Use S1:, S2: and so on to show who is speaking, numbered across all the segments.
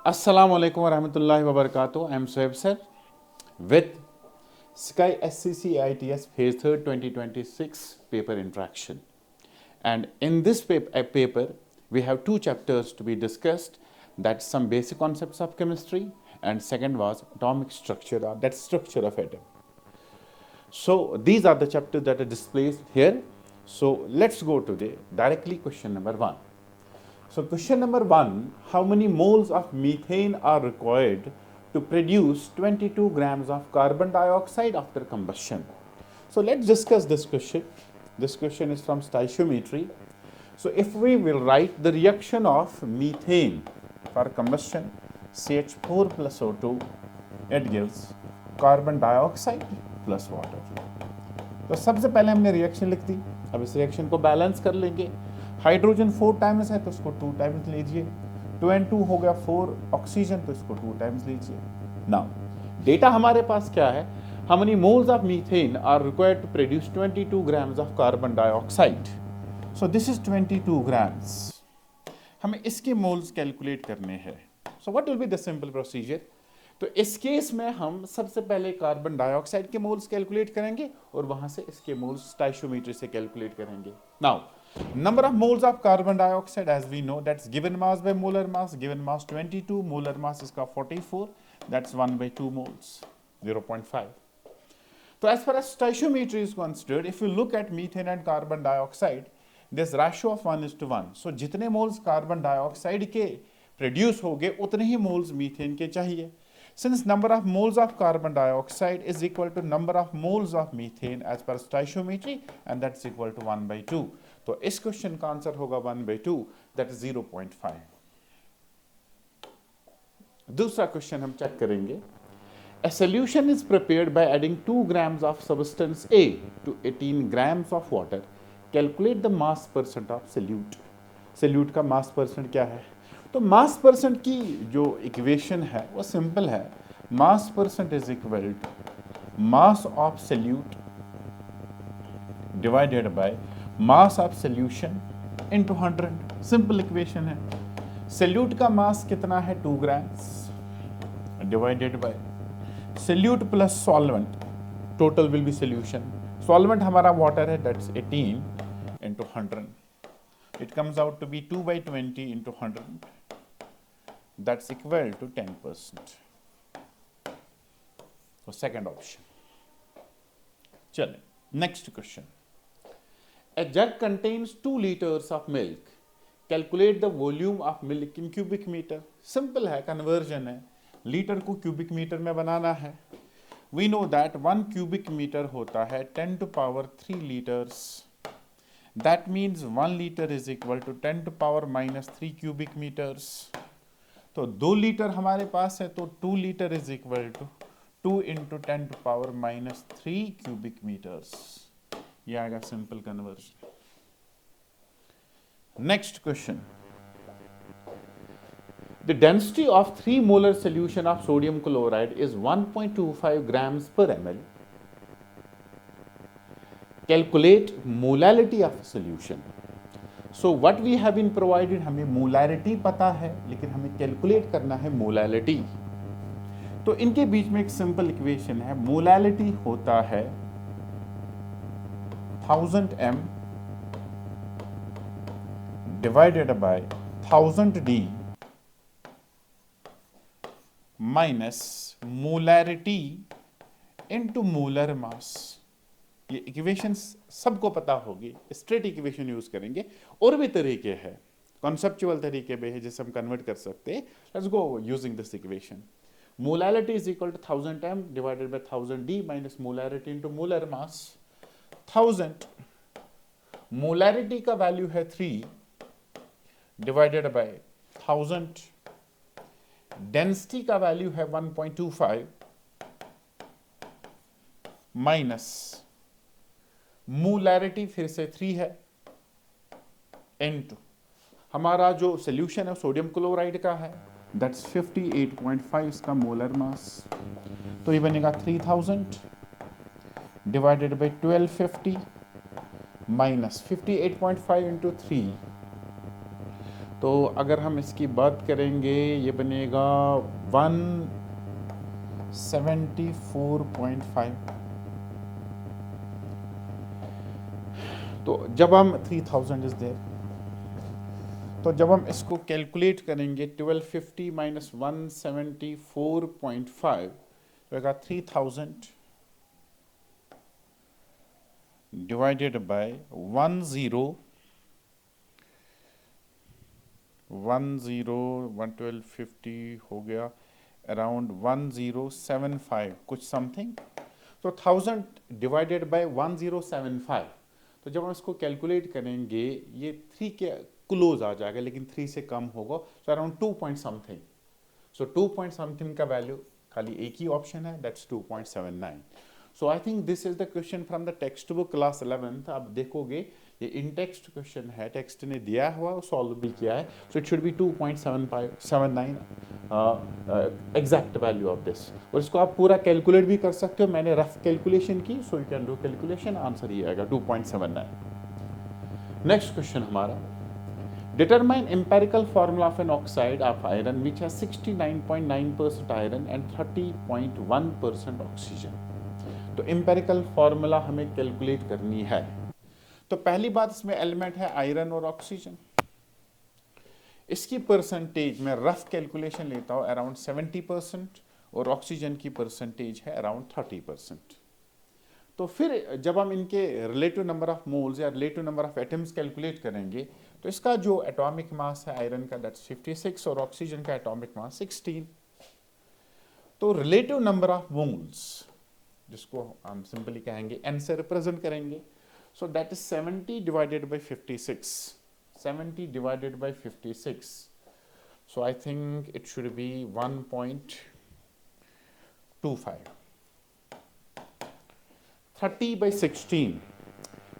S1: Assalamu alaikum wa rahmatullahi wa barakatuh. I am Suhaib sir with Sky SCC AITS Phase 3rd 2026 paper interaction. And in this paper, we have two chapters to be discussed. That's some basic concepts of chemistry, and second was atomic structure, or that structure of atom. So these are the chapters that are displayed here. So let's go to the directly question number 1. So question number 1, how many moles of methane are required to produce 22 grams of carbon dioxide after combustion? So let's discuss this question. This question is from stoichiometry. So if we will write the reaction of methane for combustion, CH4 plus O2, it gives carbon dioxide plus water. तो सबसे पहले हमने reaction लिख दी. अब इस reaction को balance कर लेंगे. हाइड्रोजन 4 टाइम्स है तो इसको 2 टाइम्स लीजिए. 2 and 2 हो गया 4 ऑक्सीजन, तो इसको 2 टाइम्स लीजिए. नाउ डेटा हमारे पास क्या है? How many moles of methane are required to produce 22 grams of carbon dioxide? So this is 22 grams. हमें इसके मोल्स कैलकुलेट करने हैं. So what will be the simple procedure? तो इस केस में हम सबसे पहले कार्बन डाइऑक्साइड के मोल्स कैलकुलेट करेंगे और वहां से इसके मोल्स स्टोइचियोमेट्री से कैलकुलेट करेंगे. Now number of moles of carbon dioxide, as we know, that's given mass by molar mass. Given mass 22, molar mass is 44, that's 1 by 2 moles, 0.5. So as far as stoichiometry is considered, if you look at methane and carbon dioxide, this ratio of 1:1. So जितने moles carbon dioxide के produce होंगे उतने ही moles methane के चाहिए. Since number of moles of carbon dioxide is equal to number of moles of methane as per stoichiometry, and that's equal to 1 by 2. तो इस question का answer होगा 1 by 2, that is 0.5. दूसरा question हम check करेंगे. A solution is prepared by adding 2 grams of substance A to 18 grams of water. Calculate the mass percent of solute. Solute का mass percent क्या है? तो मास परसेंट की जो इक्वेशन है वो सिंपल है. Mass percent is equal to mass of solute divided by mass of solution into 100. Simple equation है. सॉल्यूट का मास कितना है? 2 grams divided by solute plus solvent, total will be solution. Solvent हमारा water है, that's 18 into 100. It comes out to be 2 by 20 into 100. That's equal to 10%. So second option. चलें, next question. A jug contains 2 liters of milk. Calculate the volume of milk in cubic meter. Simple है, conversion है. Litre को cubic meter में बनाना है. We know that 1 cubic meter होता है 10 to power 3 liters. That means 1 liter is equal to 10 to power minus 3 cubic meters. तो 2 litre हमारे पास है तो 2 litre is equal to 2 into 10 to power minus 3 cubic meters. ये आएगा simple conversion. Next question. The density of 3 molar solution of sodium chloride is 1.25 grams per ml. Calculate molality of solution. So what we have been provided, हमें molarity पता है लेकिन हमें calculate करना है molality. तो इनके बीच में एक सिंपल इक्वेशन है. molality होता है 1000 m divided by 1000 d minus molarity into molar mass. ये इक्वेशन सबको पता होगी. स्ट्रेट इक्वेशन यूज करेंगे. और भी तरीके हैं, कॉन्सेप्चुअल तरीके भी है जिससे हम कन्वर्ट कर सकते हैं. Let's go using this equation. Molarity is equal to 1000 m divided by 1000 d minus molarity into molar mass. 1000 molarity का वैल्यू है 3 डिवाइडेड बाय 1000. डेंसिटी का वैल्यू है 1.25 माइनस मोलैरिटी फिर से 3 है इनटू हमारा जो सॉल्यूशन है सोडियम क्लोराइड का है, दैट्स 58.5 इसका मोलर मास. तो ये बनेगा 3000 डिवाइडेड बाय 1250 माइनस 58.5 इंटू 3 तो अगर हम इसकी बात करेंगे ये बनेगा 174.5। तो जब हम 3000 इज देयर, तो जब हम इसको कैलकुलेट करेंगे 1250 माइनस 174.5 होगा 3000 डिवाइडेड बाय 1250 हो गया अराउंड 1075 कुछ समथिंग। तो 1000 डिवाइडेड बाय 1075, तो जब हम इसको कैलकुलेट करेंगे ये 3 के क्लोज आ जाएगा, लेकिन 3 से कम होगा, तो अराउंड 2 पॉइंट समथिंग। सो 2 पॉइंट समथिंग का वैल्यू खाली एक ही ऑप्शन है, that's 2.79। So I think this is the question from the text book class 11th। आप देखोगे ये इन टेक्स्ट क्वेश्चन है, टेक्स्ट ने दिया हुआ सॉल्व भी किया है। So it should B 2.79 exact value of this. और इसको आप पूरा कैलकुलेट भी कर सकते हो, मैंने रफ कैलकुलेशन की, so you can do calculation, answer ये आएगा 2.79। नेक्स्ट क्वेश्चन हमारा, determine empirical formula of an oxide of iron which has 69.9% iron and 30.1% oxygen। तो empirical formula हमें कैलकुलेट करनी है। तो पहली बात, इसमें एलिमेंट है आयरन और ऑक्सीजन। इसकी परसेंटेज में रफ कैलकुलेशन लेता हूं अराउंड 70% और ऑक्सीजन की परसेंटेज है अराउंड 30%। तो फिर जब हम इनके रिलेटिव नंबर ऑफ मोल्स या relative number of atoms calculate करेंगे, तो इसका जो एटॉमिक मास है आयरन का दैट्स 56 और ऑक्सीजन का एटॉमिक मास 16। तो रिलेटिव नंबर ऑफ मोल्स, जिसको हम सिंपली कहेंगे n से रिप्रेजेंट करेंगे, सो that is 70 divided by 56। 70 divided by 56, so I think it should B 1.25। 30/16,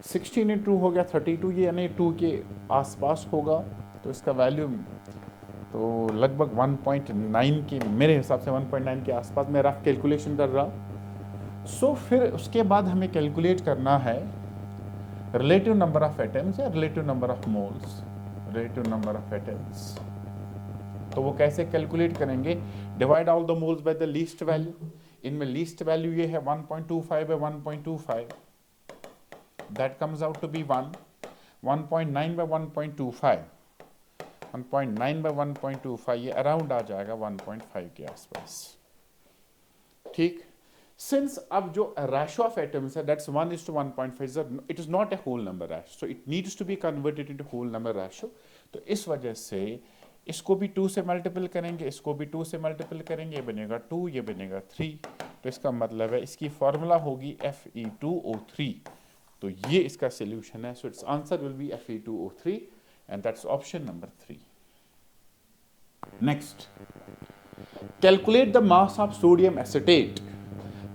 S1: 16 into हो गया 32, ये यानी 2 के आसपास होगा। तो इसका वैल्यू तो लगभग 1.9 के, मेरे हिसाब से 1.9 के आसपास मैं रफ कैलकुलेशन कर रहा। सो फिर उसके बाद हमें कैलकुलेट करना है रिलेटिव नंबर ऑफ एटम्स या relative number of moles. Relative number of atoms, तो वो कैसे कैलकुलेट करेंगे? Divide all the moles by the least value. इनमें लीस्ट वैल्यू ये है 1.25 by 1.25, that comes out to be 1. 1.9 by 1.25, 1.9 by 1.25 ये around आ जाएगा 1.5 के आसपास। ठीक, सिंस अब जो रेशो ऑफ एटम्स है that's 1:1.5, it is not a whole number ratio, so it needs to be converted into whole number ratio. तो इस वजह से इसको भी 2 से मल्टीपल करेंगे, इसको भी 2 से मल्टीपल करेंगे, ये बनेगा 2, ये बनेगा 3। तो इसका मतलब है इसकी फॉर्मूला होगी Fe2O3। तो ये इसका सोल्यूशन है। So it's answer will be Fe2O3 and that's option number 3। Next, calculate the mass of sodium acetate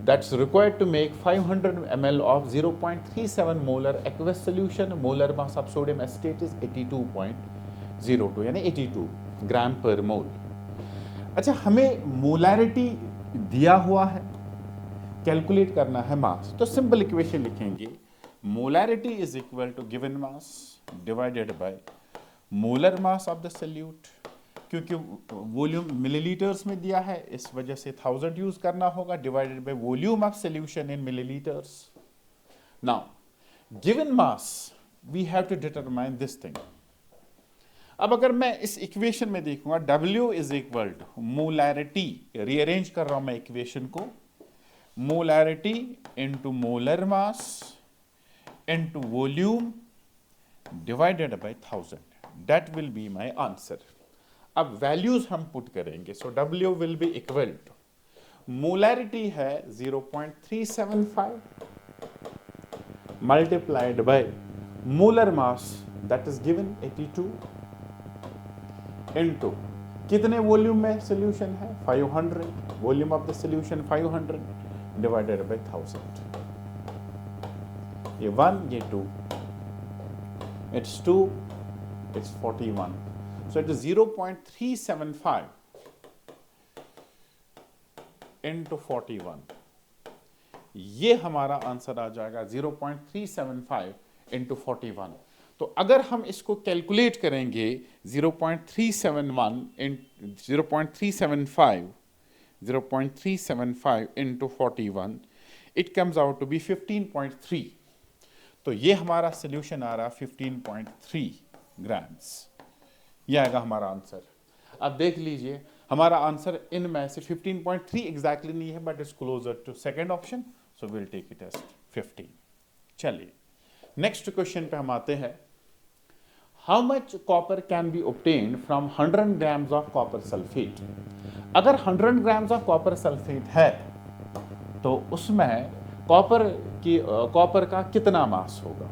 S1: that's required to make 500 ml of 0.37 molar aqueous solution. Molar mass of sodium acetate is 82.02 यानी 82 ग्राम पर मोल। अच्छा, हमें molarity दिया हुआ है, calculate करना है mass. तो सिंपल इक्वेशन लिखेंगे, molarity is equal to given mass divided by molar mass of the solute. क्योंकि वॉल्यूम मिलीलीटर्स में दिया है, इस वजह से 1000 यूज करना होगा, divided by volume of solution in millilitres. Now given mass we have to determine this thing. अब अगर मैं इस इक्वेशन में देखूंगा, W is equal to molarity, rearrange कर रहा हूं मैं इक्वेशन को, molarity into molar mass into volume divided by 1000, that will be my answer. अब वैल्यूज हम पुट करेंगे, so W will be equal to, molarity है 0.375 multiplied by molar mass that is given 82 into कितने volume में solution है 500, volume of the solution 500 divided by 1000। ये 1, ये 2, it's 2, it's 41. So it is 0.375 into 41. ये हमारा आंसर आ जाएगा 0.375 into 41। तो अगर हम इसको कैलकुलेट करेंगे 0.371 इन 0.375 into 41, it comes out to be 15.3. तो ये हमारा सोल्यूशन आ रहा 15.3 ग्राम्स, ये आएगा हमारा आंसर। अब देख लीजिए हमारा आंसर इनमें से 15.3 एग्जैक्टली नहीं है, but is closer to second option, so will take it as 15। चलिए नेक्स्ट क्वेश्चन पे हम आते हैं। How much copper can be obtained from 100 grams of copper sulphate. अगर 100 ग्राम्स ऑफ कॉपर सल्फेट है तो उसमें कॉपर का कितना मास होगा।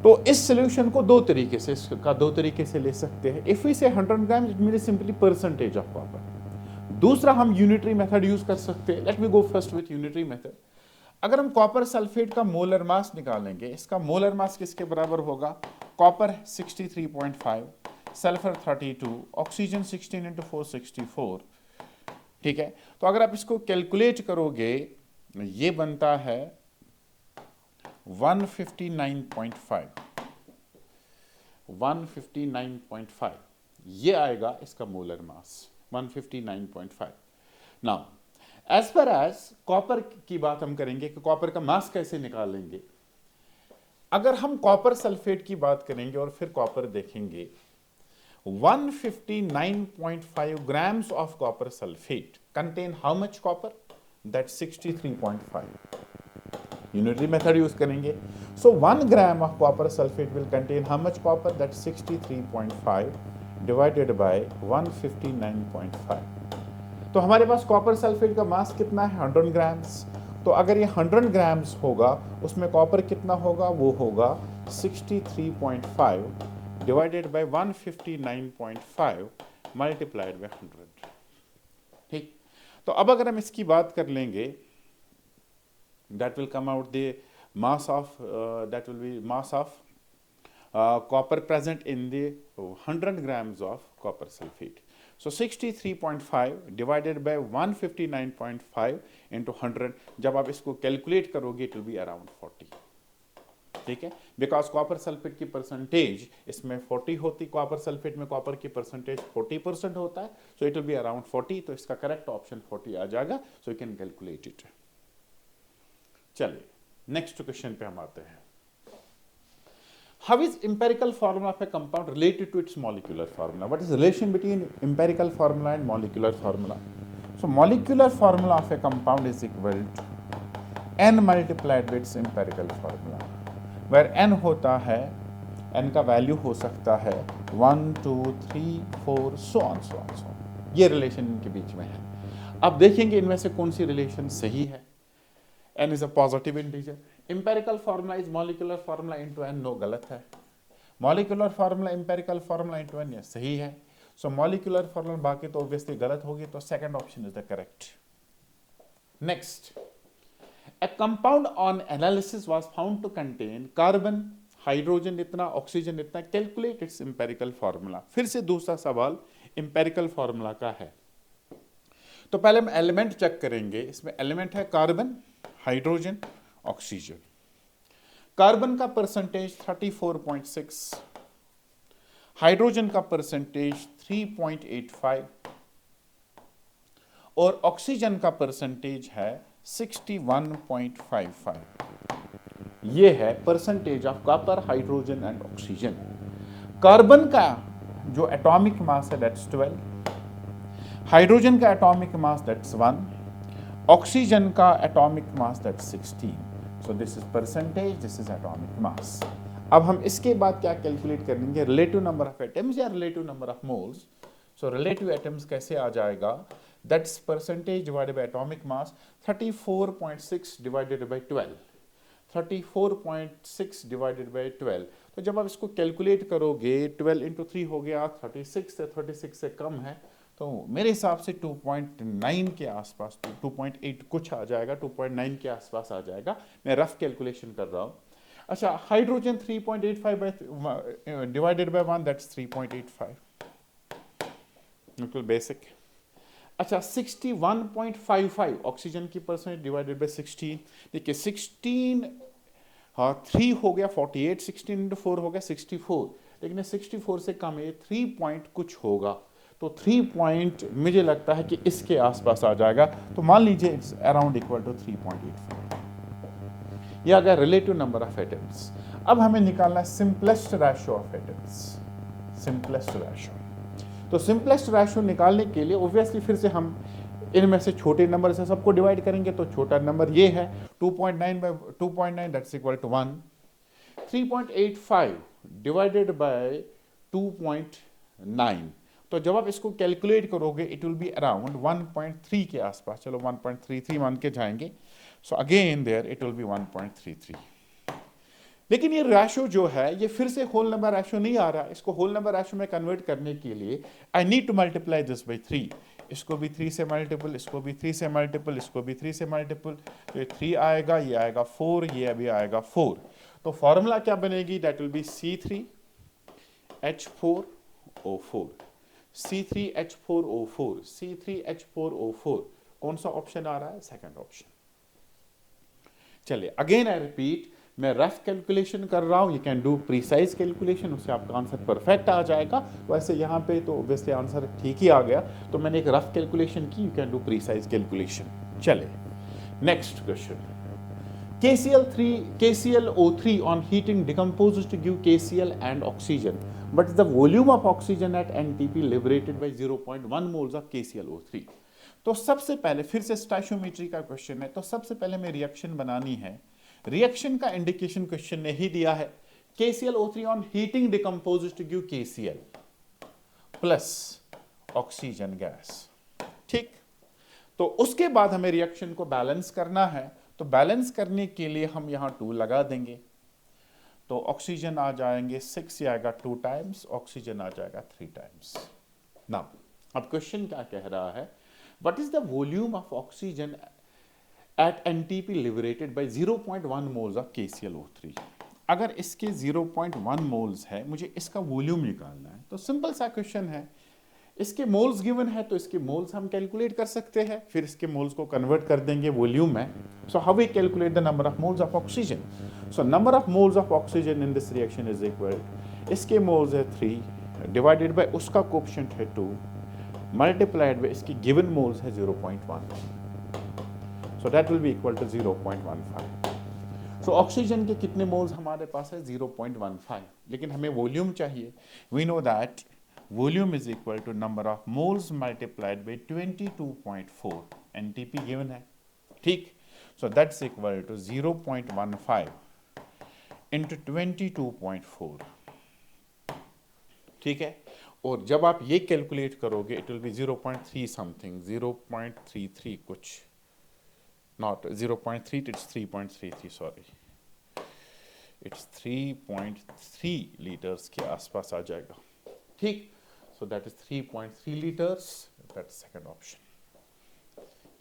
S1: तो इस सॉल्यूशन को दो तरीके से ले सकते हैं। If we say 100 gram, it means simply percentage of copper. दूसरा हम यूनिटरी मेथड यूज कर सकते हैं। Let me go first with unitary method. अगर हम कॉपर सल्फेट का मोलर मास निकालेंगे, इसका मोलर मास किसके बराबर होगा? Copper 63.5, sulphur 32, oxygen 16 into 464। ठीक है, तो अगर आप इसको कैलकुलेट करोगे ये बनता है 159.5, ये आएगा इसका molar mass 159.5। Now as per as copper की बात हम करेंगे कि कॉपर का मास कैसे निकालेंगे। अगर हम कॉपर सल्फेट की बात करेंगे और फिर कॉपर देखेंगे, 159.5 grams of copper sulfate contain how much copper? That's 63.5. Unitary method use करेंगे, so 1 gram of copper sulfate will contain how much copper? That's 63.5 divided by 159.5। तो हमारे पास कॉपर सल्फेट का मास कितना है? 100 ग्राम्स। तो अगर ये 100 ग्राम्स होगा, उसमें कॉपर कितना होगा? वो होगा 63.5 डिवाइडेड बाय 159.5 मल्टीप्लाइड बाय 100। ठीक, तो अब अगर हम इसकी बात कर लेंगे, that will come out the mass of that will B mass of copper present in the 100 grams of copper sulfate. So 63.5 divided by 159.5 into 100, जब आप इसको कैलकुलेट करोगे इट विल बी अराउंड 40। ठीक है, बिकॉज कॉपर सल्फेट की percentage इसमें 40 होती, copper sulphate में कॉपर की परसेंटेज 40% होता है, so it will be around 40। तो इसका करेक्ट ऑप्शन 40 आ जाएगा, so you can calculate it. चलिए नेक्स्ट क्वेश्चन पे हम आते हैं। How is empirical formula of a compound related to its molecular formula? What is the relation between empirical formula and molecular formula? So molecular formula of a compound is equal to n multiplied with its empirical formula, where n होता है, n का value हो सकता है 1, 2, 3, 4 so on। ये relation इनके बीच में है। अब देखेंगे इनमें से कौन सी रिलेशन सही है। n is a positive integer. Empirical formula is molecular formula into n, no गलत है। Molecular formula empirical formula into n, yes सही है। So molecular formula बाकी तो obviously गलत होगी, तो second option is the correct. Next, a compound on analysis was found to contain carbon, hydrogen इतना, ऑक्सीजन इतना, कैलकुलेट इट्स एम्पेरिकल फार्मूला। फिर से दूसरा सवाल एम्पेरिकल फार्मूला का है। तो पहले हम एलिमेंट चेक करेंगे। इसमें एलिमेंट है कार्बन, हाइड्रोजन, ऑक्सीजन। कार्बन का परसेंटेज 34.6, हाइड्रोजन का परसेंटेज 3.85 और ऑक्सीजन का परसेंटेज है 61.55। ये है percentage of copper, hydrogen and oxygen. Carbon का जो एटॉमिक मास है दैट्स 12, हाइड्रोजन का एटॉमिक मास दैट्स 1, ऑक्सीजन का atomic mass that's 16। So this is percentage, this is atomic mass. अब हम इसके बाद क्या कैलकुलेट करेंगे? रिलेटिव नंबर ऑफ एटम्स या relative number of moles. So relative atoms कैसे आ जाएगा? That's percentage divided by atomic mass, 34.6 divided by 12, 34.6 divided by 12। तो जब आप इसको कैलकुलेट करोगे, 12 इंटू 3 हो गया 36 से 36 से कम है, तो मेरे हिसाब से 2.9 के आसपास, 2.8 कुछ आ जाएगा, 2.9 के आसपास आ जाएगा। मैं रफ कैलकुलेशन कर रहा हूँ। अच्छा, हाइड्रोजन 3.85 डिवाइडेड बाय 1 दैट्स 3.85, बिल्कुल बेसिक। अच्छा, 61.55 ऑक्सीजन की परसेंटेज डिवाइडेड बाय 16। देखिए 16 हाँ 3 हो गया 48, 16 इंटू 4 हो गया 64, लेकिन 64 से कम है, 3 पॉइंट कुछ होगा, तो 3 पॉइंट मुझे लगता है कि इसके आसपास आ जाएगा, तो मान लीजिए इट्स अराउंड इक्वल टू 3.85। ये आ गया रिलेटिव नंबर ऑफ एटम्स। अब हमें निकालना है simplest ratio of atoms, simplest ratio. तो सिंपलेस्ट रेशियो निकालने के लिए ऑब्वियसली फिर से हम इनमें से छोटे नंबर से सबको डिवाइड करेंगे, तो छोटा नंबर ये है 2.9 by 2.9 that's equal to 1, 3.85 divided by 2.9, तो जब आप इसको कैलकुलेट करोगे इट विल बी अराउंड 1.3 के आसपास, चलो 1.33 मान के जाएंगे, so again there it will be 1.33। लेकिन ये रेशो जो है ये फिर से होल नंबर रेशो नहीं आ रहा, इसको होल नंबर रेशो में कन्वर्ट करने के लिए I need to multiply this by 3, इसको भी 3 से मल्टीपल, इसको भी 3 से मल्टीपल, इसको भी 3 से मल्टीपल, तो ये 3 आएगा, ये आएगा 4, ये अभी आएगा 4, तो फॉर्मूला क्या बनेगी, that will B C3H4O4, C3H4O4, C3H4O4, कौन सा ऑप्शन आ रहा है, सेकंड ऑप्शन। चलिए अगेन आई रिपीट, मैं रफ कैलकुलेशन कर रहा हूं, you can do precise calculation, उससे आपका आंसर परफेक्ट आ जाएगा। वैसे यहाँ पे तो ऑब्वियसली आंसर ठीक ही आ गया, तो मैंने एक रफ कैलकुलेशन की, you can do precise calculation. चले next question, KClO3 on heating decomposes to give KCl and oxygen, but the volume of oxygen at NTP liberated by 0.1 moles of KClO3। तो सबसे पहले फिर से स्टोइचियोमेट्री का question है, तो सबसे पहले हमें रिएक्शन बनानी है। रिएक्शन का इंडिकेशन क्वेश्चन ने ही दिया है, KClO3 on heating decomposes to give KCl plus oxygen gas, ठीक। तो उसके बाद हमें रिएक्शन को बैलेंस करना है, तो बैलेंस करने के लिए हम यहां 2 लगा देंगे, तो ऑक्सीजन आ जाएंगे 6, ये आएगा 2 टाइम्स, ऑक्सीजन आ जाएगा 3 टाइम्स। नाउ अब क्वेश्चन क्या कह रहा है, what is the volume of oxygen at NTP liberated bye 0.1 moles of KClO3। अगर इसके 0.1 मोल्स है, मुझे इसका वॉल्यूम निकालना है, तो सिंपल सा क्वेश्चन है, इसके मोल्स गिवन है तो इसके मोल्स हम कैलकुलेट कर सकते हैं, फिर इसके मोल्स को कन्वर्ट कर देंगे वॉल्यूम में। So how we calculate the number of moles of oxygen, so number of moles of oxygen in this reaction is equal, इसके मोल्स है 3 डिवाइडेड बाय उसका कोएफिशिएंट है 2 मल्टीप्लाइड बाय इसकी गिवन मोल्स है 0.1, so that will be equal to 0.15। सो oxygen के कितने moles हमारे पास है, 0.15, लेकिन हमें वॉल्यूम चाहिए। We know that volume is equal to number of moles multiplied by 22.4, NTP given है, ठीक। so that's equal to 0.15 into 22.4, ठीक है। और जब आप ये कैलकुलेट करोगे it will be 0.3 something, 0.33 कुछ, not 0.3, it's 3.33, sorry, it's 3.3 litres के आसपास आ जाएगा, ठीक। so that is 3.3 liters, that's second option।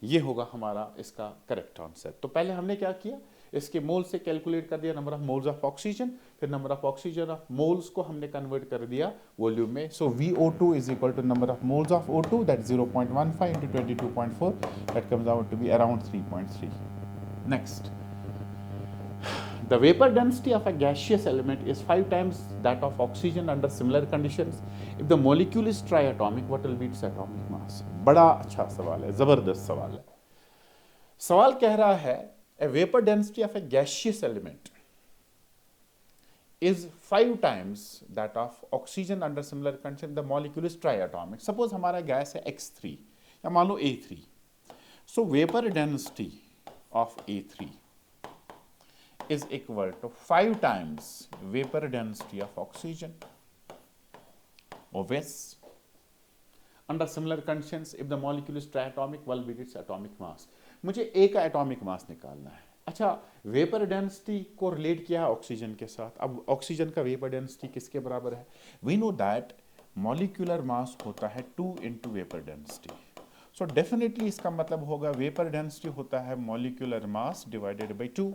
S1: ये होगा हमारा इसका करेक्ट आंसर। तो पहले हमने क्या किया, इसके मोल से कैलकुलेट कर दिया number of moles of oxygen, फिर number of oxygen of moles को हमने कन्वर्ट कर दिया वॉल्यूम में। So VO2 is equal to number of moles of O2, that 0.15 into 22.4, that comes out to be around 3.3। Next, the vapor density of a gaseous element is 5 times that of oxygen under similar conditions. If the molecule is triatomic, what will be its atomic mass? बड़ा अच्छा सवाल है, जबरदस्त सवाल है। सवाल कह रहा है a vapor density of a gaseous element is 5 times that of oxygen under similar conditions. The molecule is triatomic. Suppose हमारा गैस है X3 या मान लो A3. So vapor density of A3 is equal to 5 times vapor density of oxygen. Obvious. Under similar conditions, if the molecule is triatomic, what will be its atomic mass? मुझे A का atomic mass निकालना है। अच्छा, vapour density को relate किया है oxygen के साथ। अब ऑक्सीजन का वेपर डेंसिटी किसके बराबर है? We know that molecular mass होता है 2 into vapour density. So definitely इसका मतलब होगा वेपर डेंसिटी होता है molecular mass divided by 2।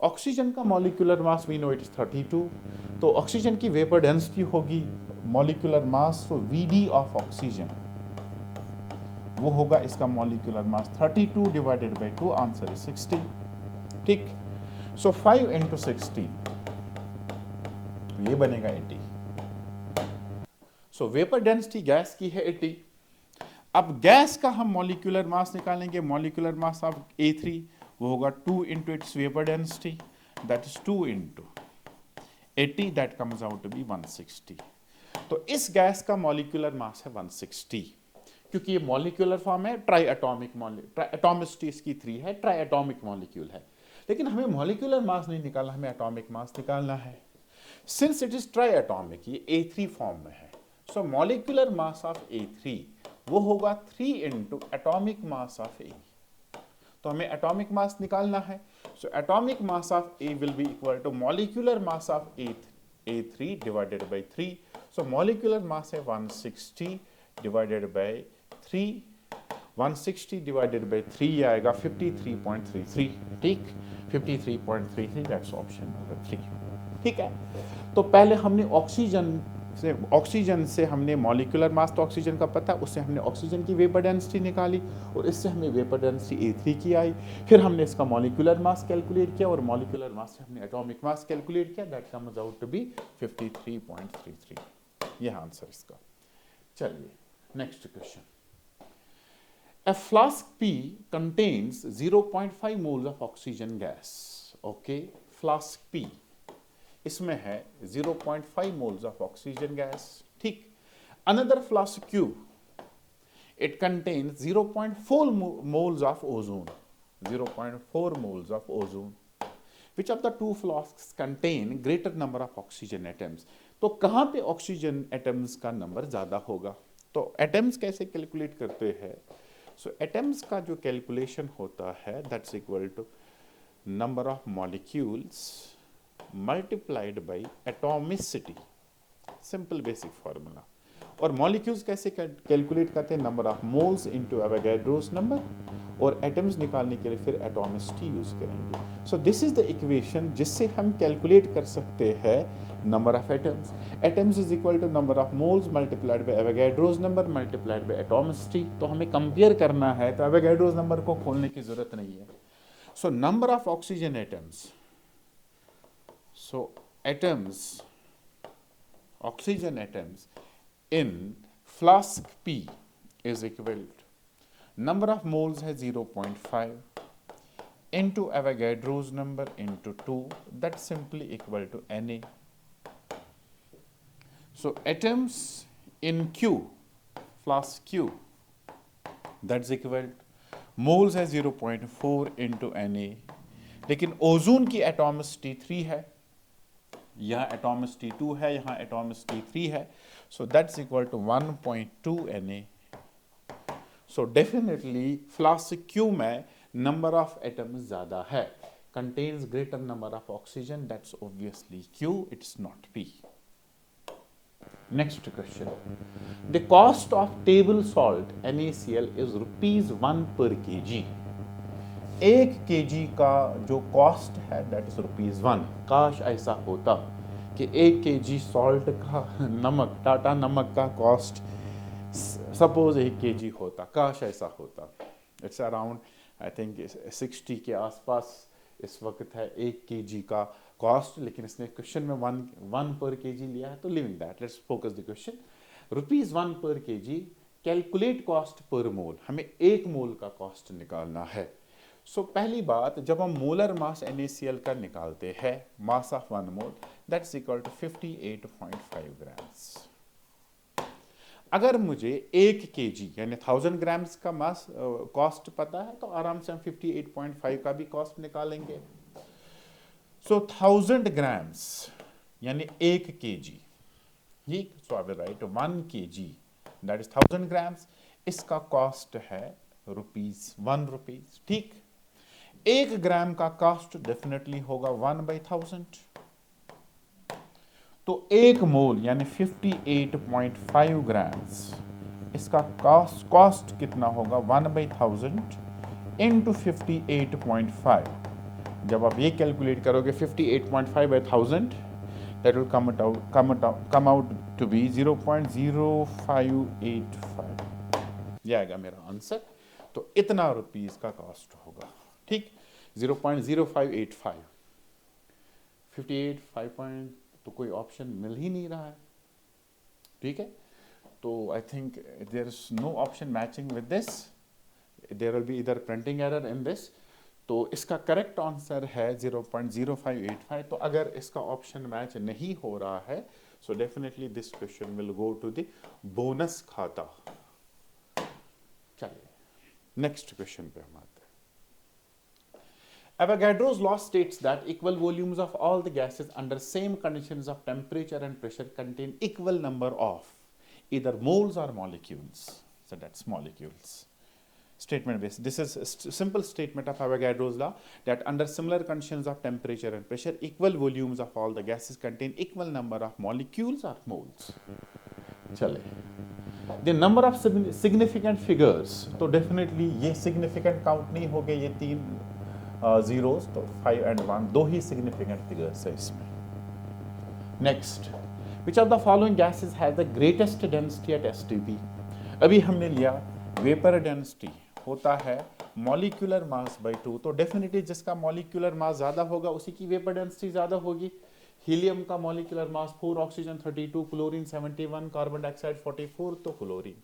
S1: Oxygen का molecular mass we know it is 32, तो ऑक्सीजन की वेपर डेंसिटी होगी मॉलिक्यूलर मास, तो VD ऑफ ऑक्सीजन वो होगा इसका molecular mass 32 divided by 2, answer is 60, ठीक। सो 5 इंटू 60, ये बनेगा 80। सो वेपर डेंसिटी गैस की है 80। अब गैस का हम मॉलिक्यूलर मास निकालेंगे। मॉलिक्यूलर मास ऑफ A3 वो होगा 2 into its vapour density, that is 2 into 80, that comes out to be 160। तो इस गैस का मॉलिक्यूलर मास है 160, क्योंकि ये मॉलिक्यूलर फॉर्म है, ट्राई एटॉमिक एटॉमिसिटी इसकी 3 है, ट्राई एटॉमिक मॉलिक्यूल है। लेकिन हमें मॉलिक्यूलर मास नहीं निकालना, हमें एटॉमिक मास निकालना है। Since it is try atomic, ये A3 फॉर्म में है, सो मॉलिक्यूलर मास ऑफ A3 वो होगा 3 into atomic mass of A। तो हमें एटॉमिक मास निकालना है। So atomic mass of A will be equal to molecular mass of A3 divided by 3। So molecular mass है 160 divided by 3, 160 divided by 3 आएगा 53.33। ठीक, 53.33, that's option number 3। ठीक है, तो पहले हमने ऑक्सीजन से हमने मॉलिक्यूलर मास तो ऑक्सीजन का पता, उससे हमने ऑक्सीजन की वेपर डेंसिटी निकाली और इससे हमें वेपर डेंसिटी A3 की आई। फिर हमने इसका मॉलिक्यूलर मास कैलकुलेट किया और मॉलिक्यूलर मास से हमने एटॉमिक मास कैलकुलेट किया, that comes out to be 53.33। यह आंसर इसका। चलिए next question. A flask P contains 0.5 moles of oxygen gas. Okay, flask P इसमें है 0.5 moles of oxygen gas. ठीक, another flask Q, it contains 0.4 moles of ozone. 0.4 moles of ozone. Which of the two flasks contain greater number of oxygen atoms? तो कहाँ पे oxygen atoms का number ज्यादा होगा? तो एटम्स कैसे कैलकुलेट करते हैं? सो एटम्स का जो कैलकुलेशन होता है, that's equal to number of molecules multiplied by atomicity, simple basic formula. और मॉलिक्यूल्स कैसे कैलकुलेट करते हैं? Number of moles into Avogadro's number, और एटम्स निकालने के लिए फिर एटॉमिसिटी यूज करेंगे। So this is the equation जिससे हम कैलकुलेट कर सकते हैं number of atoms. Atoms is equal to number of moles multiplied by Avogadro's number multiplied by atomicity. तो हमें कंपेयर करना है, तो एवोगाड्रोस नंबर को खोलने की जरूरत नहीं है। सो number of oxygen atoms, so atoms, oxygen atoms in flask P is equal to number of moles है 0.5 into Avogadro's number into 2, that's simply equal to Na. So atoms in Q, flask Q, that's equal to moles है 0.4 into Na, लेकिन ozone की atomicity 3 है, यहाँ atomicity 2 है, यहाँ atomicity 3 है, so that's equal to 1.2 Na। सो डेफिनेटली फ्लास्क Q में नंबर ऑफ एटम्स ज्यादा है, contains greater number of oxygen, that's obviously Q, it's not P। Next question, the cost of table salt NaCl is ₹1 per kg। 1 kg का जो cost है that is ₹1। काश ऐसा होता कि 1 kg सॉल्ट का नमक, टाटा नमक का कॉस्ट सपोज 1 kg होता, काश ऐसा होता। इट्स अराउंड आई थिंक 60 के आसपास इस वक्त है 1 kg का कॉस्ट, लेकिन इसने क्वेश्चन में 1 per kg लिया है, तो living that let's focus the question. ₹1 per kg, calculate cost per mole, हमें 1 मोल का कॉस्ट निकालना है। सो पहली बात, जब हम मोलर मास NaCl का निकालते हैं, mass of 1 mole that's equal to 58.5 grams. अगर मुझे 1 kg यानी 1000 ग्राम्स का मास कॉस्ट पता है, तो आराम से हम 58.5 का भी कॉस्ट निकालेंगे। सो 1000 ग्राम्स यानी 1 kg, ठीक, so I will write 1 kg that is 1000 grams, इसका कॉस्ट है ₹1, ठीक। 1 ग्राम का कॉस्ट डेफिनेटली होगा 1/1000, तो 1 मोल यानी 58.5 ग्राम्स, इसका कॉस्ट कितना होगा 1/1000 इंटू 58.5। जब आप ये कैलकुलेट करोगे 58.5/1000, that will come out to be 0.0585। ये आएगा मेरा आंसर। तो इतना ₹1 का कॉस्ट होगा, ठीक, 0.0585। 58 5 पॉइंट तो कोई ऑप्शन मिल ही नहीं रहा है, ठीक है। तो I think there is no option matching with this, there will be इधर प्रिंटिंग एरर इन दिस। तो इसका करेक्ट आंसर है 0.0585। तो अगर इसका ऑप्शन मैच नहीं हो रहा है, so definitely this question will go to the bonus खाता। चलिए नेक्स्ट क्वेश्चन पे हम आते हैं। Avogadro's law states that equal volumes of all the gases under same conditions of temperature and pressure contain equal number of either moles or molecules. So that's molecules. Statement based. This is a simple statement of Avogadro's law that under similar conditions of temperature and pressure, equal volumes of all the gases contain equal number of molecules or moles. चले, the number of significant figures, तो definitely ये significant count नहीं हो गए, ये तीन zeros, तो 5 and 1 दो ही significant figures है इसमें। Next, which of the following gases has the greatest density at STP? अभी हमने लिया vapor density होता है मॉलिक्यूलर मास बाई 2, तो डेफिनेटली जिसका मॉलिक्यूलर मास ज्यादा होगा उसी की वेपर डेंसिटी ज्यादा होगी। हीलियम का मॉलिक्यूलर मास 4, ऑक्सीजन 32, क्लोरीन 71, कार्बन डाइऑक्साइड 44, तो chlorine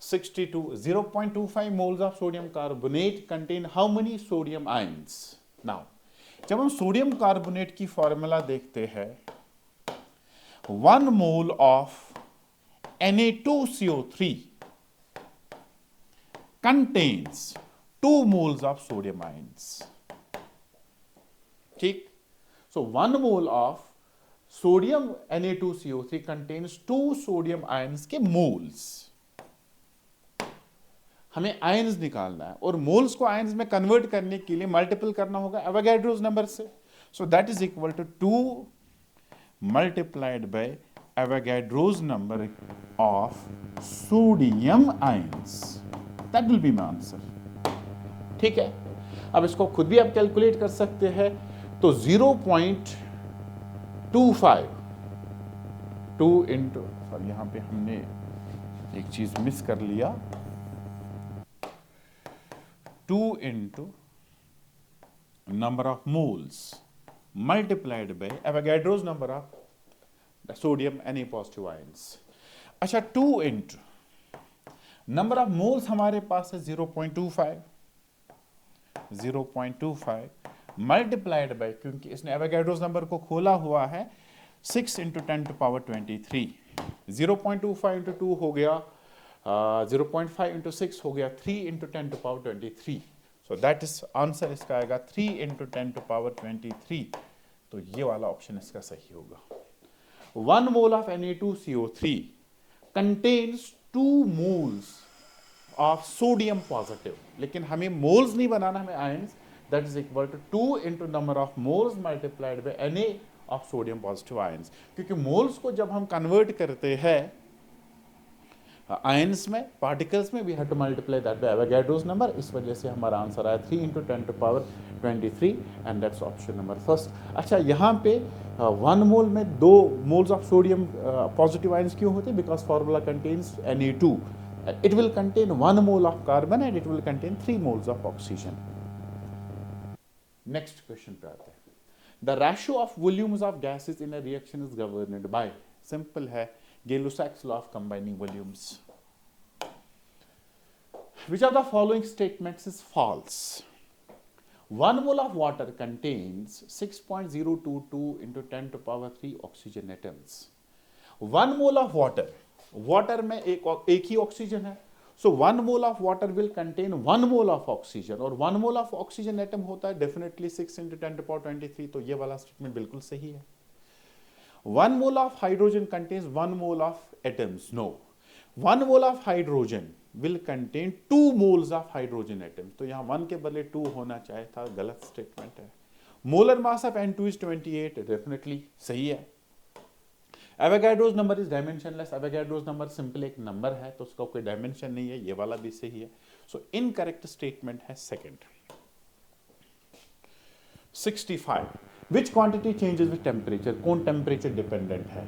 S1: 62। 0.25 moles of sodium carbonate contain how many sodium ions? Now, जब हम सोडियम कार्बोनेट की फॉर्मूला देखते हैं, 1 mole of Na2CO3 contains 2 moles of sodium ions. ठीक, so 1 mole of sodium Na2CO3 contains 2 sodium ions के moles। हमें ions निकालना है और मोल्स को आयंस में कन्वर्ट करने के लिए मल्टीपल करना होगा एवोगाड्रोस नंबर से। So that is equal to 2 multiplied by Avogadro's number of sodium ions, that will be my answer. ठीक है, अब इसको खुद भी आप कैलकुलेट कर सकते हैं। तो 0.25 2 इंटू, सॉरी यहां पे हमने एक चीज मिस कर लिया, 2 into number of moles multiplied by Avogadro's number of the sodium Na positive ions। अच्छा, 2 into number of moles हमारे पास है 0.25 multiplied by, क्योंकि इसने Avogadro's number को खोला हुआ है, 6 into 10 to power 23। 0.25 into 2 हो गया 0.5 into 6 हो गया 3 into 10 to power 23। So that is answer इसका आएगा 3 into 10 to power 23। तो ये वाला ऑप्शन इसका सही होगा। 1 mole of Na2CO3 contains 2 moles of sodium positive, लेकिन हमें मोल्स नहीं बनाना, हमें ions. That is equal to 2 into number of moles multiplied by Na of sodium positive ions, क्योंकि मोल्स को जब हम कन्वर्ट करते हैं आयंस में, पार्टिकल्स में, we have to multiply that by Avogadro's number. इस वजह से हमारा आंसर आया 3 into 10 to power 23 and that's option number first. अच्छा, यहाँ पे 1 मोल में 2 moles of sodium positive ions क्यों होते हैं? Because formula contains Na2, it will contain 1 mole of carbon and it will contain 3 moles of oxygen. Next question पे आते हैं। The ratio of volumes of gases in a reaction is governed bye, simple है, Gay-Lussac's law of combining volumes। Which of the following statements is false? 1 mole of water contains 6.022 into 10 to power 3 oxygen atoms। 1 mole of water, water में एक ही oxygen है, so 1 mole of water will contain 1 mole of oxygen, और 1 mole of oxygen atom होता है definitely 6 into 10 to power 23। तो ये वाला statement बिल्कुल सही है। 1 mole of hydrogen contains 1 mole of atoms। No, 1 mole of hydrogen will contain 2 moles of hydrogen atoms। तो यहाँ 1 के बदले 2 होना चाहिए था, गलत स्टेटमेंट है। Molar mass of N2 is 28, definitely सही है। Avogadro's number is dimensionless, Avogadro's number simple एक नंबर है, तो उसका कोई डायमेंशन नहीं है, ये वाला भी सही है। सो इनकरेक्ट स्टेटमेंट है second. 65, which quantity changes with temperature, कौन टेम्परेचर डिपेंडेंट है?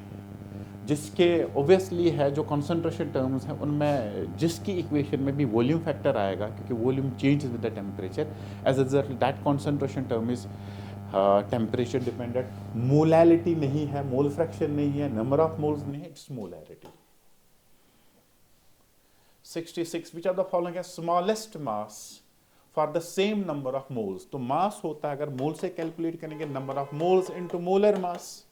S1: जिसके ऑब्वियसली है जो कॉन्सेंट्रेशन टर्म्स हैं उनमें जिसकी इक्वेशन में भी वॉल्यूम फैक्टर आएगा, क्योंकि volume changes with the temperature, as a result that concentration term is temperature dependent, molality नहीं है, मोल फ्रैक्शन नहीं है, नंबर ऑफ मोल्स नहीं है, it's molality. 66 which are the following है smallest mass for the same number of moles. तो mass होता है, अगर मोल से कैलकुलेट करेंगे number of moles into molar mass,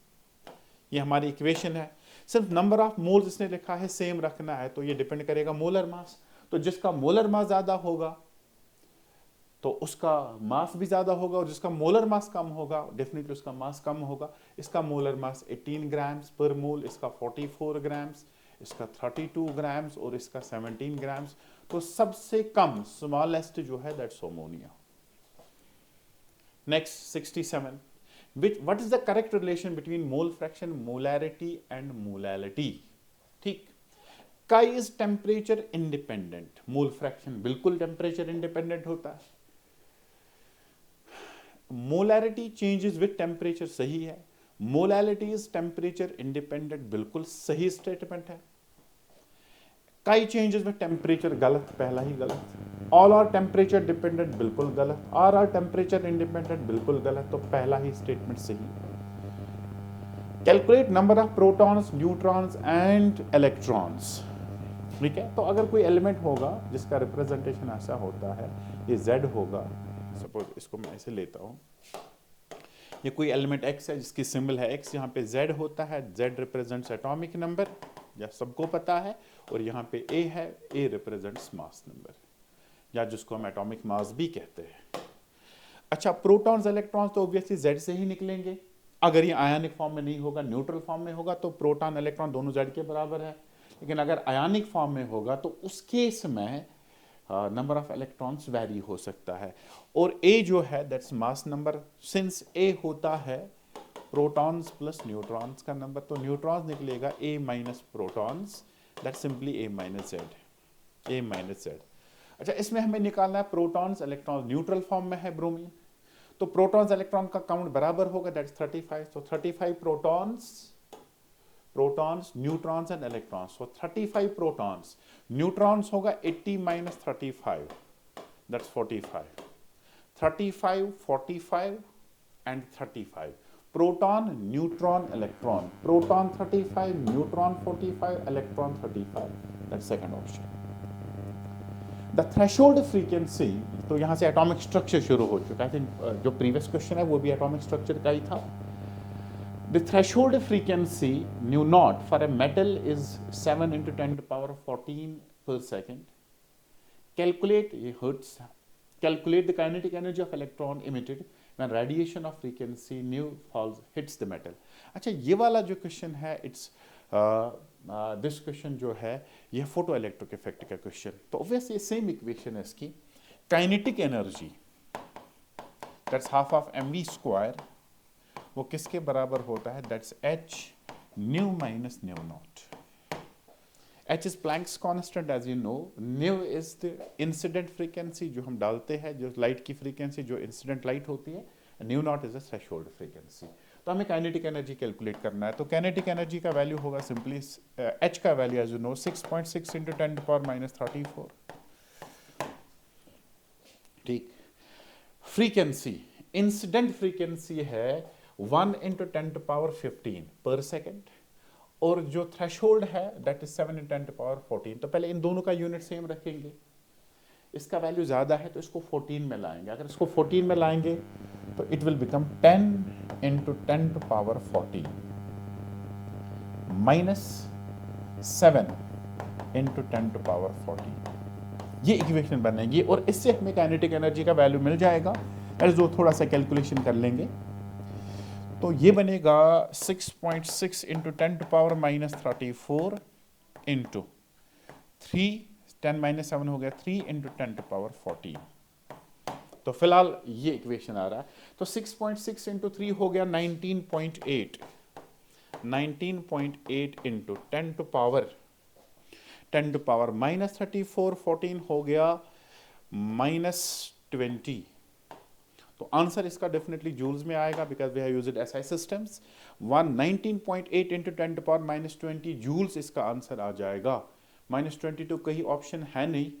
S1: ये हमारी इक्वेशन है। सिर्फ नंबर ऑफ मोल्स इसने लिखा है, सेम रखना है, तो ये डिपेंड करेगा मोलर मास। तो जिसका मोलर मास ज्यादा होगा तो उसका मास भी ज्यादा होगा, और जिसका मोलर मास कम होगा डेफिनेटली उसका मास कम होगा। इसका मोलर मास 18 ग्राम्स पर मोल, इसका 44 ग्राम्स, इसका 32 ग्राम्स और इसका 17 ग्राम्स। तो सबसे कम स्मॉलेस्ट जो है that's ammonia. Next 67, what is the correct relation between mole fraction, molarity and molality. ठीक, काई is temperature independent, mole fraction बिल्कुल टेम्परेचर इंडिपेंडेंट होता है। मोलैरिटी चेंजेस विद टेम्परेचर, सही है। मोलैलिटी इज टेम्परेचर इंडिपेंडेंट, बिल्कुल सही स्टेटमेंट है। काई चेंजेस विद टेम्परेचर, गलत, पहला ही गलत। ऑल आर टेम्परेचर डिपेंडेंट, बिल्कुल गलत। आर टेम्परेचर इंडिपेंडेंट, बिल्कुल गलत। तो पहला ही स्टेटमेंट सही। Calculate number of protons, neutrons and electrons. ठीक है, तो अगर कोई एलिमेंट होगा जिसका रिप्रेजेंटेशन ऐसा होता है, ये Z होगा, सपोज इसको मैं ऐसे लेता हूं, ये कोई एलिमेंट X है जिसकी सिंबल है X, यहाँ पे Z होता है, Z रिप्रेजेंट्स एटॉमिक नंबर, या सबको पता है, और यहाँ पे A है, A रिप्रेजेंट्स मास नंबर, या जिसको हम एटॉमिक मास भी कहते हैं। अच्छा, प्रोटॉन्स इलेक्ट्रॉन्स तो ऑब्वियसली Z से ही निकलेंगे। अगर ये आयनिक फॉर्म में नहीं होगा, न्यूट्रल फॉर्म में होगा, तो प्रोटॉन इलेक्ट्रॉन दोनों Z के बराबर है। लेकिन अगर आयनिक फॉर्म में होगा तो उस केस में नंबर ऑफ इलेक्ट्रॉन्स वैरी हो सकता है। और A जो है that's mass number, since A होता है प्रोटॉन्स प्लस न्यूट्रॉन्स का नंबर, तो न्यूट्रॉन्स निकलेगा A minus protons, that simply A minus Z, A minus Z। अच्छा, इसमें हमें निकालना है प्रोटॉन्स इलेक्ट्रॉन्स, न्यूट्रल फॉर्म में है ब्रोमीन, तो प्रोटॉन्स इलेक्ट्रॉन का काउंट बराबर होगा, दैट्स 35। तो 35 protons, neutrons and electrons. So 35 protons, neutrons होगा 80 minus 35, that's 45। 35, 45 and 35, proton, neutron, electron, proton 35, neutron 45, electron 35, that's second option. The threshold frequency, तो यहां से एटॉमिक स्ट्रक्चर शुरू हो चुका है। जो प्रीवियस क्वेश्चन है वो भी एटॉमिक स्ट्रक्चर का ही था। The threshold frequency nu naught for a metal is 7 into 10 to power 14 per second. Calculate hertz. Calculate the kinetic energy of electron emitted when radiation of frequency nu falls hits the metal. अच्छा, ये वाला जो question है, it's this question जो है ये photo electric effect का question. तो ऑब्वियसली सेम इक्वेशन है इसकी। Kinetic energy that's half of mv square, वो किसके बराबर होता है, that's h nu minus nu not. h is Planck's constant as you know, nu is the incident frequency जो हम डालते हैं, जो लाइट की फ्रीक्वेंसी जो इंसिडेंट लाइट होती है, nu not is the threshold frequency. तो हमें काइनेटिक एनर्जी कैलकुलेट करना है। तो काइनेटिक एनर्जी का वैल्यू होगा सिंपली h का value as you know 6.6 into 10 to power minus 34। ठीक, फ्रीक्वेंसी, इंसिडेंट फ्रीक्वेंसी है 1 into 10 to power 15 पर सेकेंड, और जो थ्रेशोल्ड है that is 7 into 10 to power 14। तो पहले इन दोनों का यूनिट सेम रखेंगे, इसका वैल्यू ज्यादा है तो इसको 14 में लाएंगे। अगर इसको 14 में लाएंगे तो it will become 10 into 10 to power 14 minus 7 into 10 to power 14। ये इक्वेशन बनेगी और इससे हमें काइनेटिक एनर्जी का वैल्यू मिल जाएगा। जो थोड़ा सा कैलकुलेशन कर लेंगे तो ये बनेगा 6.6 into 10 to power minus 34 into 3, 10 minus 7 हो गया 3 into 10 to power 14। तो फिलहाल ये इक्वेशन आ रहा है। तो 6.6 into 3 हो गया 19.8, 19.8 into 10 to power minus 34, 14 हो गया -20। तो आंसर इसका डेफिनेटली जूल्स में आएगा because we have used SI systems. 19.8 into 10 to power minus 20 joules इसका आंसर आ जाएगा। -20 तो कहीं ऑप्शन है नहीं,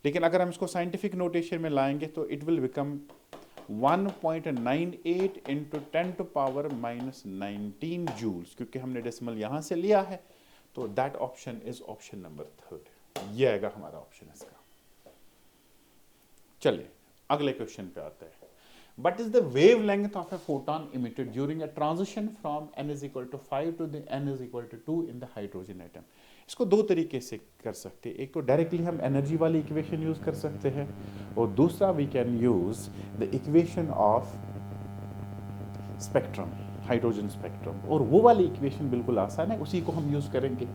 S1: लेकिन अगर हम इसको साइंटिफिक नोटेशन में लाएंगे तो it will become 1.98 into 10 to power -19 joules, क्योंकि हमने डेसिमल यहां से लिया है, तो that option is option number 3। ये आएगा हमारा ऑप्शन इसका। चलिए अगले क्वेश्चन पे आते हैं। What is the wavelength of a photon emitted during a transition from n is equal to 5 to the n is equal to 2 in the hydrogen atom? इसको दो तरीके से कर सकते हैं। एक तो डायरेक्टली हम एनर्जी वाली इक्वेशन यूज कर सकते हैं, और दूसरा we can use the equation of spectrum, hydrogen spectrum, और वो वाली इक्वेशन बिल्कुल आसान है, उसी को हम यूज करेंगे।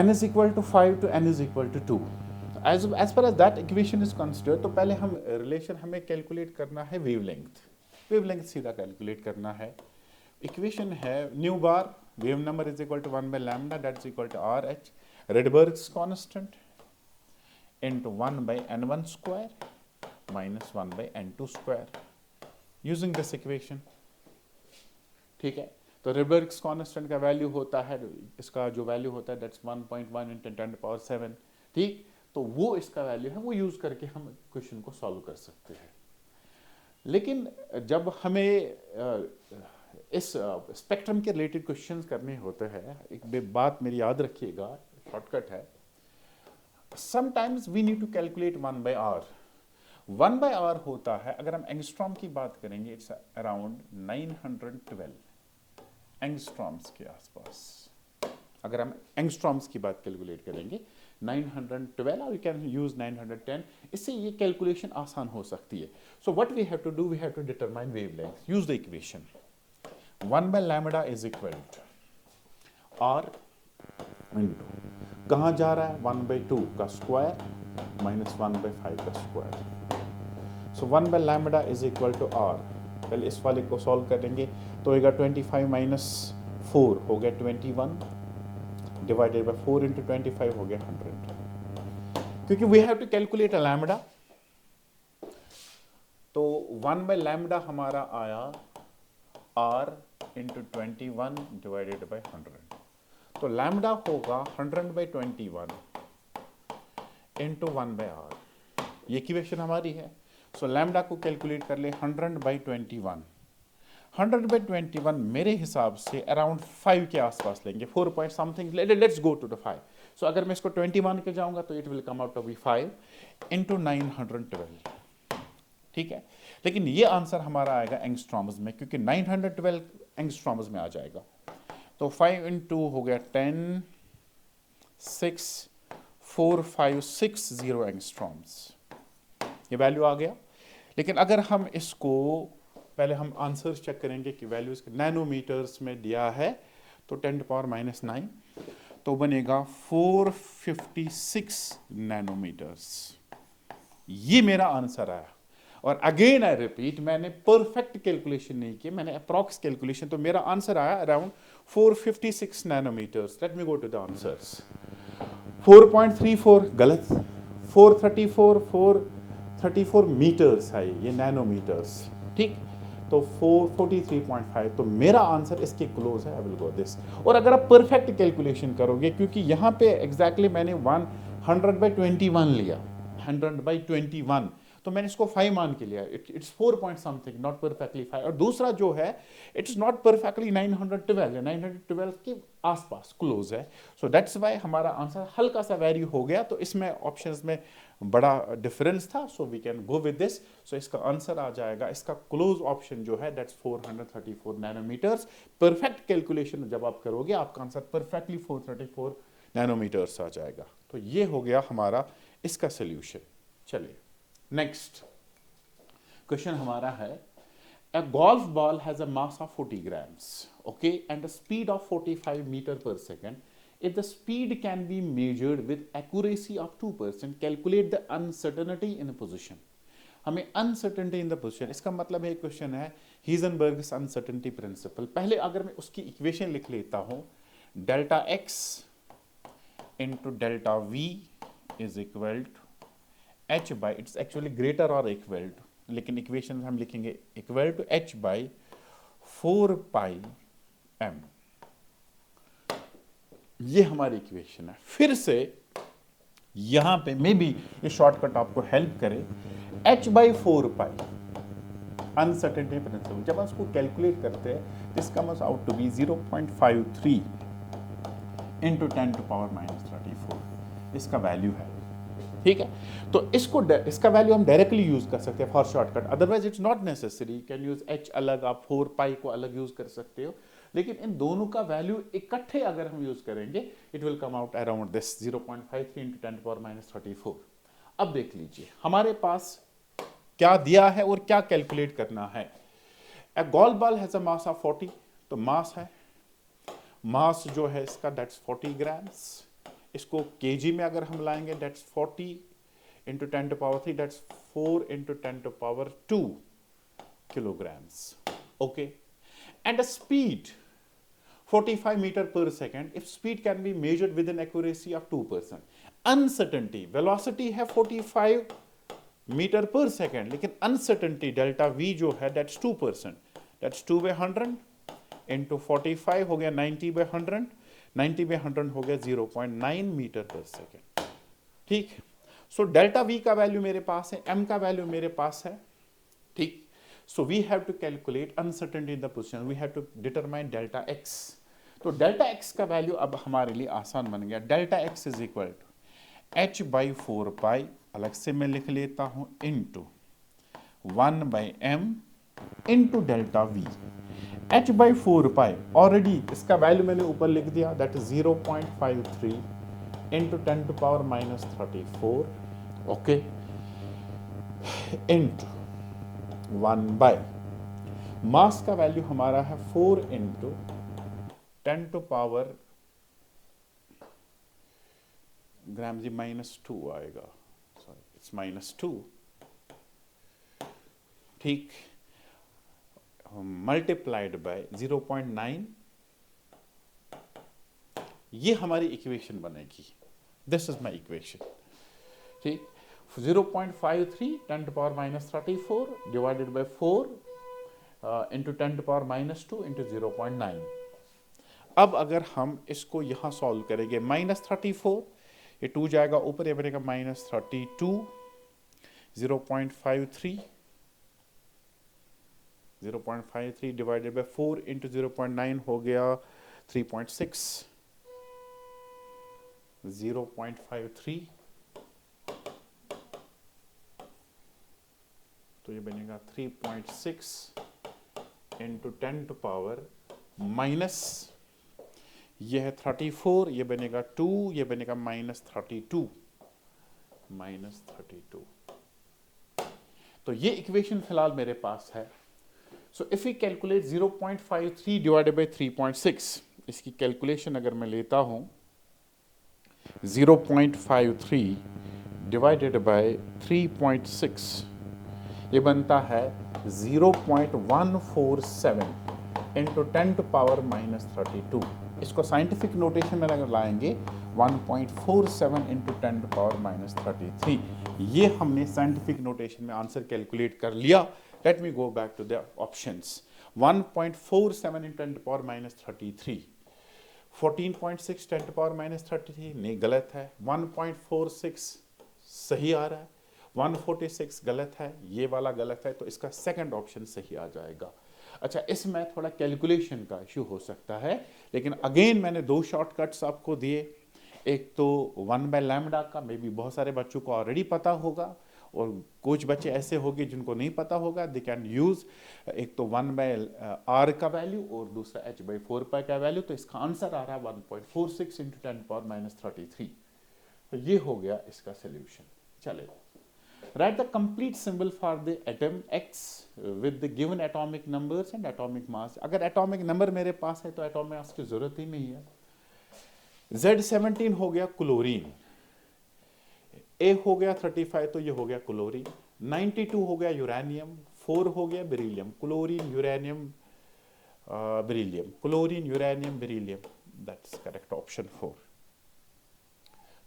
S1: n is equal to 5 to n is equal to 2, as far as that equation is considered, तो पहले हम रिलेशन हमें कैलकुलेट करना है वेवलेंथ सीधा कैलकुलेट करना है। इक्वेशन है nu bar wave number is equal to 1 by lambda that is equal to RH Rydberg's constant into 1 by n1 square minus 1 by n2 square using this equation। ठीक है, तो Rydberg's constant का value होता है, इसका जो value होता है दैट्स 1.1 into 10 to power 7। ठीक, तो वो इसका वैल्यू है, वो यूज करके हम क्वेश्चन को सॉल्व कर सकते हैं। लेकिन जब हमें इस स्पेक्ट्रम के रिलेटेड क्वेश्चंस करने होते हैं, एक बात मेरी याद रखिएगा, शॉर्टकट है, sometimes we need to calculate 1 by r। 1 by r होता है, अगर हम एंगस्ट्रॉम की बात करेंगे, इट्स अराउंड 912 एंगस्ट्रॉम्स के आसपास। अगर हम एंगस्ट्रॉम्स की बात कैलकुलेट करेंगे 912, और यू कैन यूज 910, इससे ये कैलकुलेशन आसान हो सकती है। So what we have to do, we have to determine wavelength, use the equation 1 by lambda is equal to R into, कहाँ जा रहा है 1 by 2 का स्क्वायर माइनस 1 by 5 का square. So 1 by lambda is equal to R, पहले इस वाले को सॉल्व करेंगे तो होगा 25 माइनस 4 हो गया 21 डिवाइडेड बाय 4 इंटू 25 हो गया 100, क्योंकि we have to calculate a lambda. तो 1 by lambda हमारा आया r इंटू 21 डिवाइडेड बाय 100, तो लैम्बडा होगा 100 by 21 इंटू 1 by r, ये इक्वेशन हमारी है। सो लैम्बडा को कैलकुलेट कर ले 100 by 21, 100 by 21 मेरे हिसाब से अराउंड 5 के आसपास लेंगे, 4 point something, let's go to the 5। सो अगर मैं इसको 21 के जाऊंगा तो इट विल कम आउट टू बी 5 इंटू 912। ठीक है, लेकिन ये आंसर हमारा आएगा एंगस्ट्रॉम्स में, क्योंकि 912 एंगस्ट्रॉम्स में आ जाएगा। तो 5 इंटू हो गया 10, 6, 4, 5, 60 एंगस्ट्रॉम्स, ये वैल्यू आ गया। लेकिन अगर हम इसको पहले हम आंसर्स चेक करेंगे कि वैल्यूज नैनोमीटर्स में दिया है, तो 10 टू पावर -9, तो बनेगा 456 नैनोमीटर्स, ये मेरा आंसर आया। और अगेन आई रिपीट, मैंने परफेक्ट कैलकुलेशन नहीं की, मैंने अप्रॉक्स कैलकुलेशन, तो मेरा आंसर आया around 456 nanometres. Let me go to the answers. 4.34 गलत, 434 मीटर्स है ये नैनोमीटर्स। ठीक, तो 443.5, तो मेरा आंसर इसके क्लोज है, आई विल गो दिस। और अगर आप परफेक्ट कैलकुलेशन करोगे, क्योंकि यहाँ पे एग्जैक्टली मैंने 100 by 21 लिया, 100 by 21, तो मैंने इसको 5 मान के लिया, it's 4 point something, not perfectly 5। और दूसरा जो है इट्स नॉट परफेक्टली 912, 912 के आसपास क्लोज है। सो दैट्स वाई हमारा आंसर हल्का सा वैरी हो गया, तो इसमें ऑप्शंस में बड़ा डिफरेंस था, so we can go with this. So इसका आंसर आ जाएगा, इसका क्लोज ऑप्शन जो है दैट्स 434 नैनोमीटर्स। परफेक्ट कैलकुलेशन जब आप करोगे, आपका आंसर परफेक्टली 434 नैनोमीटर्स आ जाएगा। तो ये हो गया हमारा इसका सोल्यूशन। चलिए नेक्स्ट क्वेश्चन हमारा है, a golf ball has a mass of 40 grams, okay, and a speed of 45 meter per second. If the speed can be measured with accuracy of 2%, calculate the uncertainty in a position. हमें uncertainty in the position, इसका मतलब है question है Heisenberg's uncertainty principle। पहले अगर मैं उसकी equation लिख लेता हूँ, delta x into delta v is equal to h by, it's actually greater और इक्वल टू, लेकिन इक्वेशन हम लिखेंगे equal to h by 4 pi m। ये हमारी इक्वेशन है। फिर से यहां पे मे बी ये शॉर्टकट आपको हेल्प करे, h by 4 pi uncertainty principle. जब हम उसको कैलकुलेट करते हैं this comes out to be 0.53 into 10⁻⁻34 इसका वैल्यू है। ठीक है, तो इसका वैल्यू हम डायरेक्टली यूज कर सकते हैं for shortcut, otherwise it's not necessary. Can use h अलग, आप 4 पाई को अलग यूज कर सकते हो, लेकिन इन दोनों का वैल्यू इकट्ठे अगर हम यूज करेंगे इट विल come out around this 0.53 into 10⁻⁻34। अब देख लीजिए हमारे पास क्या दिया है और क्या कैलकुलेट करना है। ए golf ball has a mass of 40, तो मास है, मास जो है इसका दैट्स 40 ग्राम्स। इसको केजी में अगर हम लाएंगे that's 40 into 10⁻³ that's 4 into 10⁻² kilograms. Okay, and a speed 45 meter per second. If speed can be measured with an accuracy of 2%. Uncertainty velocity है 45 मीटर पर सेकेंड, लेकिन अनसर्टेनिटी डेल्टा वी जो है that's 2%, that's 2/100 into 45 हो गया 90/100, 90/100 हो गया 0.9 metre per second. ठीक, so delta we का वैल्यू मेरे पास है, एम का वैल्यू मेरे पास है। ठीक, so we have to calculate uncertainty in the position, we have to determine delta x. तो डेल्टा एक्स का वैल्यू अब हमारे लिए आसान बन गया। Delta x is equal to h/4 pi, अलग से मैं लिख लेता हूं, into 1/m into delta v. h/4 pi already इसका वैल्यू मैंने ऊपर लिख दिया, that is 0.53 into 10⁻⁻34, okay, into 1/, mass का वैल्यू हमारा है 4 इंटू 10⁻, ग्राम जी -2 आएगा, सॉरी इट्स -2। ठीक, मल्टीप्लाइड बाय 0.9, ये हमारी इक्वेशन बनेगी। This is my equation. ठीक, 0.53 10⁻⁻34 डिवाइडेड बाय 4 इंटू 10⁻⁻2 इंटू 0.9। अब अगर हम इसको यहां सॉल्व करेंगे, -34 ये 2 जाएगा ऊपर, ये बनेगा -32, 0.53 डिवाइडेड बाय 4 इंटू 0.9 हो गया 3.6, 0.53 तो ये बनेगा 3.6 इंटू 10⁻, ये है 34, ये बनेगा 2, ये बनेगा -32, -32। तो ये इक्वेशन फिलहाल मेरे पास है। So if we calculate 0.53 divided by 3.6, इसकी कैलकुलेशन अगर मैं लेता हूं 0.53 डिवाइडेड बाय 3.6, ये बनता है 0.147 इंटू 10⁻32। इसको साइंटिफिक नोटेशन में अगर लाएंगे 1.47 इंटू 10⁻33। ये हमने साइंटिफिक नोटेशन में आंसर कैलकुलेट कर लिया। Let me go back to the options. 1.47 into 10⁻33, 14.6 10⁻33 नहीं, गलत है। 1.46 सही आ रहा है, 146 गलत है, ये वाला गलत है, तो इसका सेकंड ऑप्शन सही आ जाएगा। अच्छा, इसमें थोड़ा कैलकुलेशन का इश्यू हो सकता है, लेकिन अगेन मैंने 2 शॉर्टकट्स आपको दिए। एक तो 1/λ का मे बी बहुत सारे बच्चों को ऑलरेडी पता होगा, और कुछ बच्चे ऐसे होंगे जिनको नहीं पता होगा, दे कैन यूज एक तो 1/r का वैल्यू और दूसरा h/4 पाई का वैल्यू। तो इसका आंसर आ रहा है 1.46 इंटू 10⁻33। तो ये हो गया इसका सोल्यूशन। चले, write the complete symbol for the atom X with the given atomic numbers and atomic mass। अगर atomic number मेरे पास है तो atomic mass की जरूरत ही नहीं है। Z17 हो गया क्लोरीन, A हो गया 35 तो ये हो गया क्लोरीन, 92 हो गया यूरेनियम, 4 हो गया beryllium, chlorine uranium beryllium, chlorine uranium beryllium, that's correct option 4।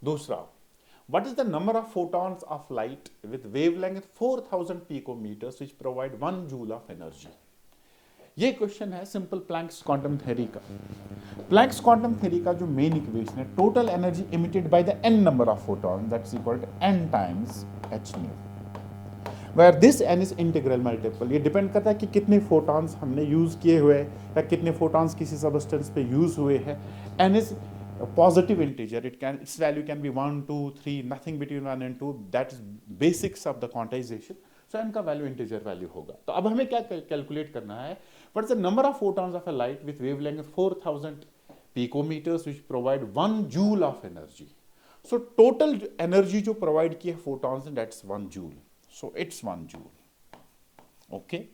S1: दूसरा, what is the number of photons of light with wavelength 4000 picometers which provide 1 joule of energy। ये क्वेश्चन है सिंपल प्लैंक्स क्वांटम थ्योरी का। Planck's quantum theory का जो main equation है, total energy emitted by the n number of photon that's equal to n times h nu. Where this n is integral multiple. ये depend करता है कि कितने photons हमने यूज़ किए हुए या कितने फोटॉन्स किसी सबस्टेंस पे यूज़ हुए हैं। N is positive integer, its value can be 1 2 3, nothing between 1 and 2, that is basics of the quantization. So n का वैल्यू इंटीजर वैल्यू होगा। तो अब हमें क्या कैलकुलेट करना है, what is the number of photons of a light with wavelength 4000 picometres which provide 1 joule of energy. So total energy जो provide की है फोटॉन्स ने, that's 1 joule. So it's 1 joule. Okay,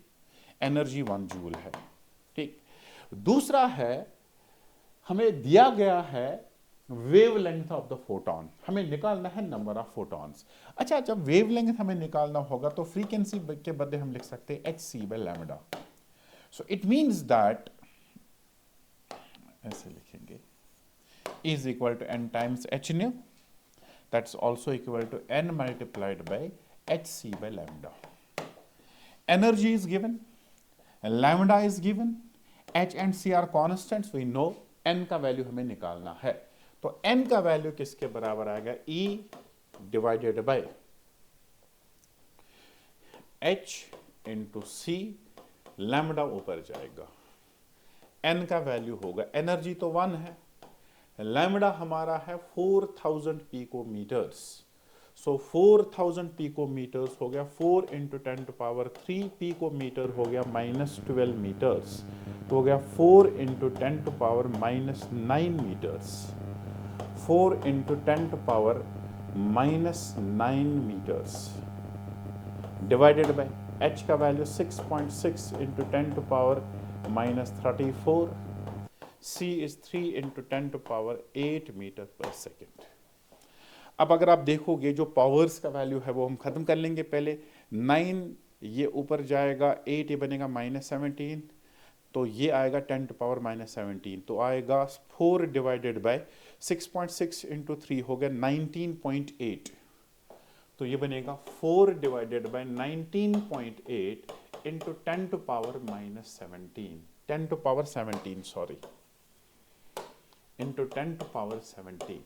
S1: energy 1 joule है। ठीक, दूसरा है हमें दिया गया है वेवलेंथ ऑफ द फोटॉन, हमें निकालना है नंबर ऑफ फोटॉन्स। अच्छा, जब वेवलेंथ हमें निकालना होगा तो फ्रीक्वेंसी के बदले हम लिख सकते हैं h c by lambda. So it means that, ऐसे लिखेंगे, is equal to n times h nu, that's also equal to n multiplied by h c by lambda. Energy is given, lambda is given, h and c are constants, we know n का वैल्यू हमें निकालना है। तो n का value किसके बराबर आएगा, E divided by H into c, lambda ऊपर जाएगा, n का वैल्यू होगा, एनर्जी तो 1 है, लैम्डा हमारा है 4000 पिकोमीटर्स। सो 4000 पिकोमीटर्स हो गया 4 इंटू 10 टू पावर 3 पिकोमीटर हो गया -12 मीटर्स, तो हो गया 4 into 10 to power -9 metres, 4 into 10 to power -9 metres divided by h का value 6.6 into 10 to power -34, c is 3 into 10 to power 8 metre per second. अब अगर आप देखोगे जो पावर्स का वैल्यू है वो हम खत्म कर लेंगे पहले, 9 ये ऊपर जाएगा, 8 ये बनेगा -17, तो ये आएगा 10 टू पावर -17, तो आएगा 4 डिवाइडेड बाय 6.6 इंटू 3 हो गया 19.8, तो ये बनेगा 4 divided by 19.8 into 10 to power -17, 10 to power 17 sorry, into 10 to power 17।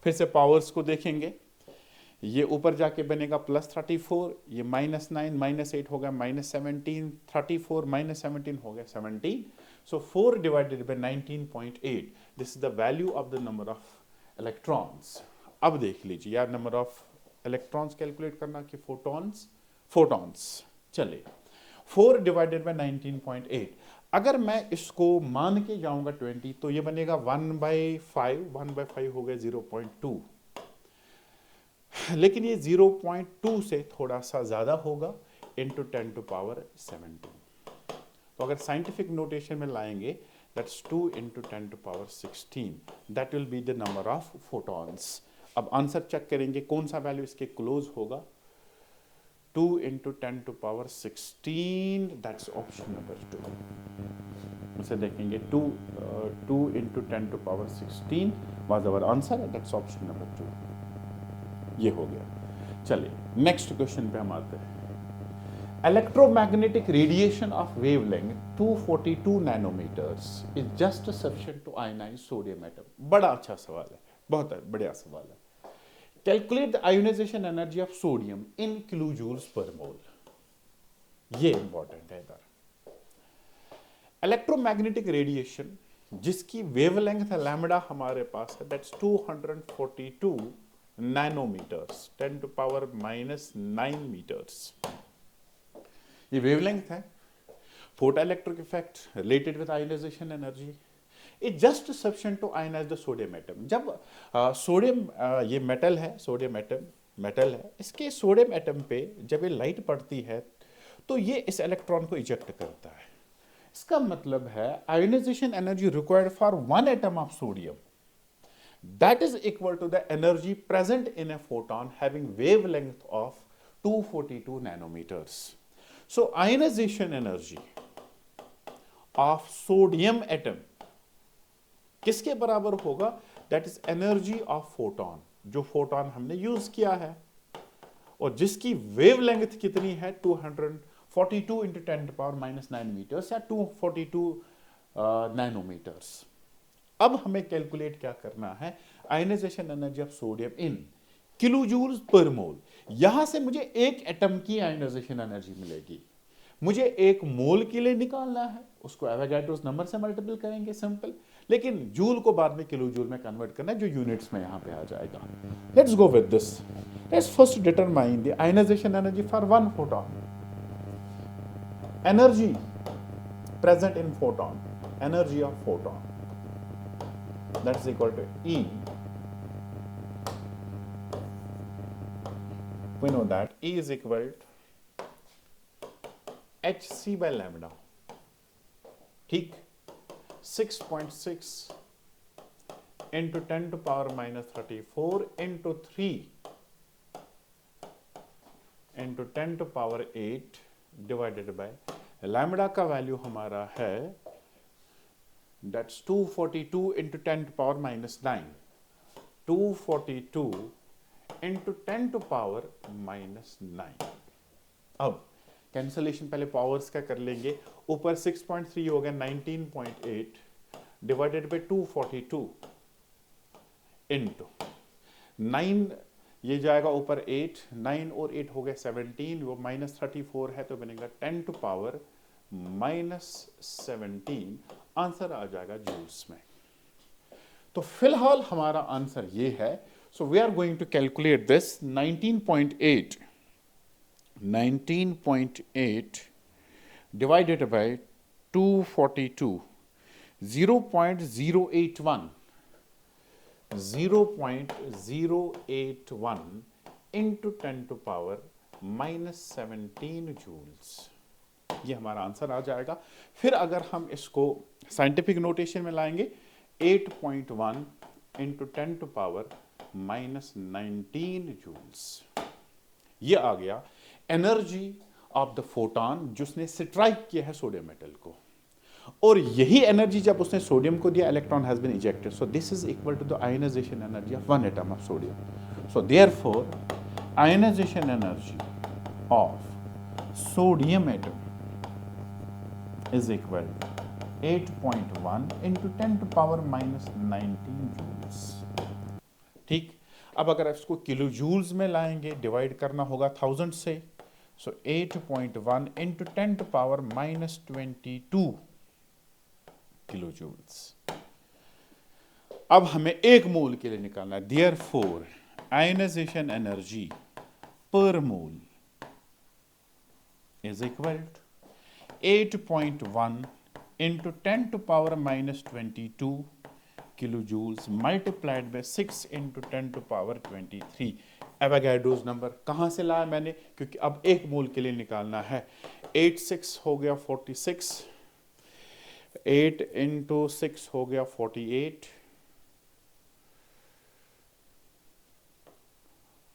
S1: फिर से पावर्स को देखेंगे, ये ऊपर जाके बनेगा +34, ये -9 -8 हो गया -17, 34 -17 हो गया 17, सो 4 divided by 19.8, this is the value of the number of electrons. अब देख लीजिए यार, नंबर ऑफ इलेक्ट्रॉन्स कैलकुलेट करना कि फोटॉन्स चले, 4 डिवाइडेड बाय 19.8, अगर मैं इसको मान के जाऊंगा 20, तो ये बनेगा 1/5 हो गया 0.2, लेकिन ये 0.2 से थोड़ा सा ज्यादा होगा, इंटू 10 टू पावर 17। तो अगर साइंटिफिक नोटेशन में लाएंगे, that's 2 into 10 to power 16, that will be the number of photons. अब आंसर चेक करेंगे कौन सा वैल्यू इसके क्लोज होगा, 2 into 10 to power 16, that's option number 2। उसे देखेंगे 2 into 10 to power 16 was our answer, that's option number 2। ये हो गया। चलिए नेक्स्ट क्वेश्चन पे हम आते हैं। Electromagnetic radiation of wavelength 242 nanometres is just sufficient to ionise sodium atom. बड़ा अच्छा सवाल है, बहुत बढ़िया सवाल है। Calculate the ionisation energy of sodium in kilojoules per mole. ये इंपॉर्टेंट है इधर। इलेक्ट्रोमैग्नेटिक रेडिएशन जिसकी वेवलेंथ है लैम्डा हमारे पास है, that's 242 nanometres, 10 to power -9 metres. ये वेवलेंथ है। Photoelectric effect related with ionisation energy is just sufficient to ionise the sodium atom. जब सोडियम ये मेटल है, सोडियम एटम मेटल है, इसके सोडियम एटम पे जब ये लाइट पड़ती है तो ये इस इलेक्ट्रॉन को इजेक्ट करता है। इसका मतलब है ionisation energy required for 1 atom of sodium, that is equal to the energy present in a photon having wavelength of 242 nanometers. So ionization energy of sodium atom किसके बराबर होगा, that is energy of photon, जो photon हमने use किया है और जिसकी wavelength कितनी है 242 into 10 to power -9 meters या 242 नैनोमीटर्स। अब हमें कैलकुलेट क्या करना है, ionisation energy of sodium in kilojoules per mole. यहां से मुझे एक एटम की आयोनाइजेशन एनर्जी मिलेगी, मुझे एक मोल के लिए निकालना है, उसको एवोगाड्रोस नंबर से मल्टीपल करेंगे, सिंपल। लेकिन जूल को बाद में किलो जूल में कन्वर्ट करना है, जो यूनिट्स में यहां पे आ जाएगा। Let's go with this. Let's first determine the ionisation energy for one photon. Energy present in photon, energy of photon, that is equal to E. We know that E is equal to hc by lambda, ठीक, 6.6 into 10 to power minus 34 into 3 into 10 to power 8 divided by lambda का value हमारा है that's 242 into 10 to power minus 9, 242 into 10 to power minus 9। अब cancellation पहले powers का कर लेंगे, ऊपर 6.3 हो गया 19.8 डिवाइडेड बाय 242 इंटू 9, ये जाएगा ऊपर 8, 9 और 8 हो गए 17, वो माइनस 34 है तो बनेगा 10 टू पावर माइनस 17, आंसर आ जाएगा जूल्स में। तो फिलहाल हमारा आंसर ये है। So we are going to calculate this 19.8 divided by 242, 0.081 into 10 to power minus 17 joules, ये हमारा आंसर आ जाएगा। फिर अगर हम इसको साइंटिफिक नोटेशन में लाएंगे 8.1 into 10 to power minus 19 joules, ये आ गया एनर्जी ऑफ द फोटॉन जिसने स्ट्राइक किया है सोडियम मेटल को। और यही एनर्जी जब उसने सोडियम को दिया, electron has been ejected, so this is equal to the ionisation energy of one atom of sodium. So therefore ionisation energy of sodium atom is equal to 8.1 into 10 to power minus 19 joules, ठीक। अब अगर इसको kilo joules में लाएंगे, divide करना होगा 1000 से, so 8.1 into 10 to power minus 22 kilo joules. अब हमें एक मोल के लिए निकालना है, therefore ionisation energy per mole is equal to 8.1 into 10 to power minus 22 kilojoules multiplied by 6 into 10 to power 23। Avogadro's number कहाँ से लाया मैंने, क्योंकि अब एक मोल के लिए निकालना है। 86 हो गया 46, 8 into 6 हो गया 48,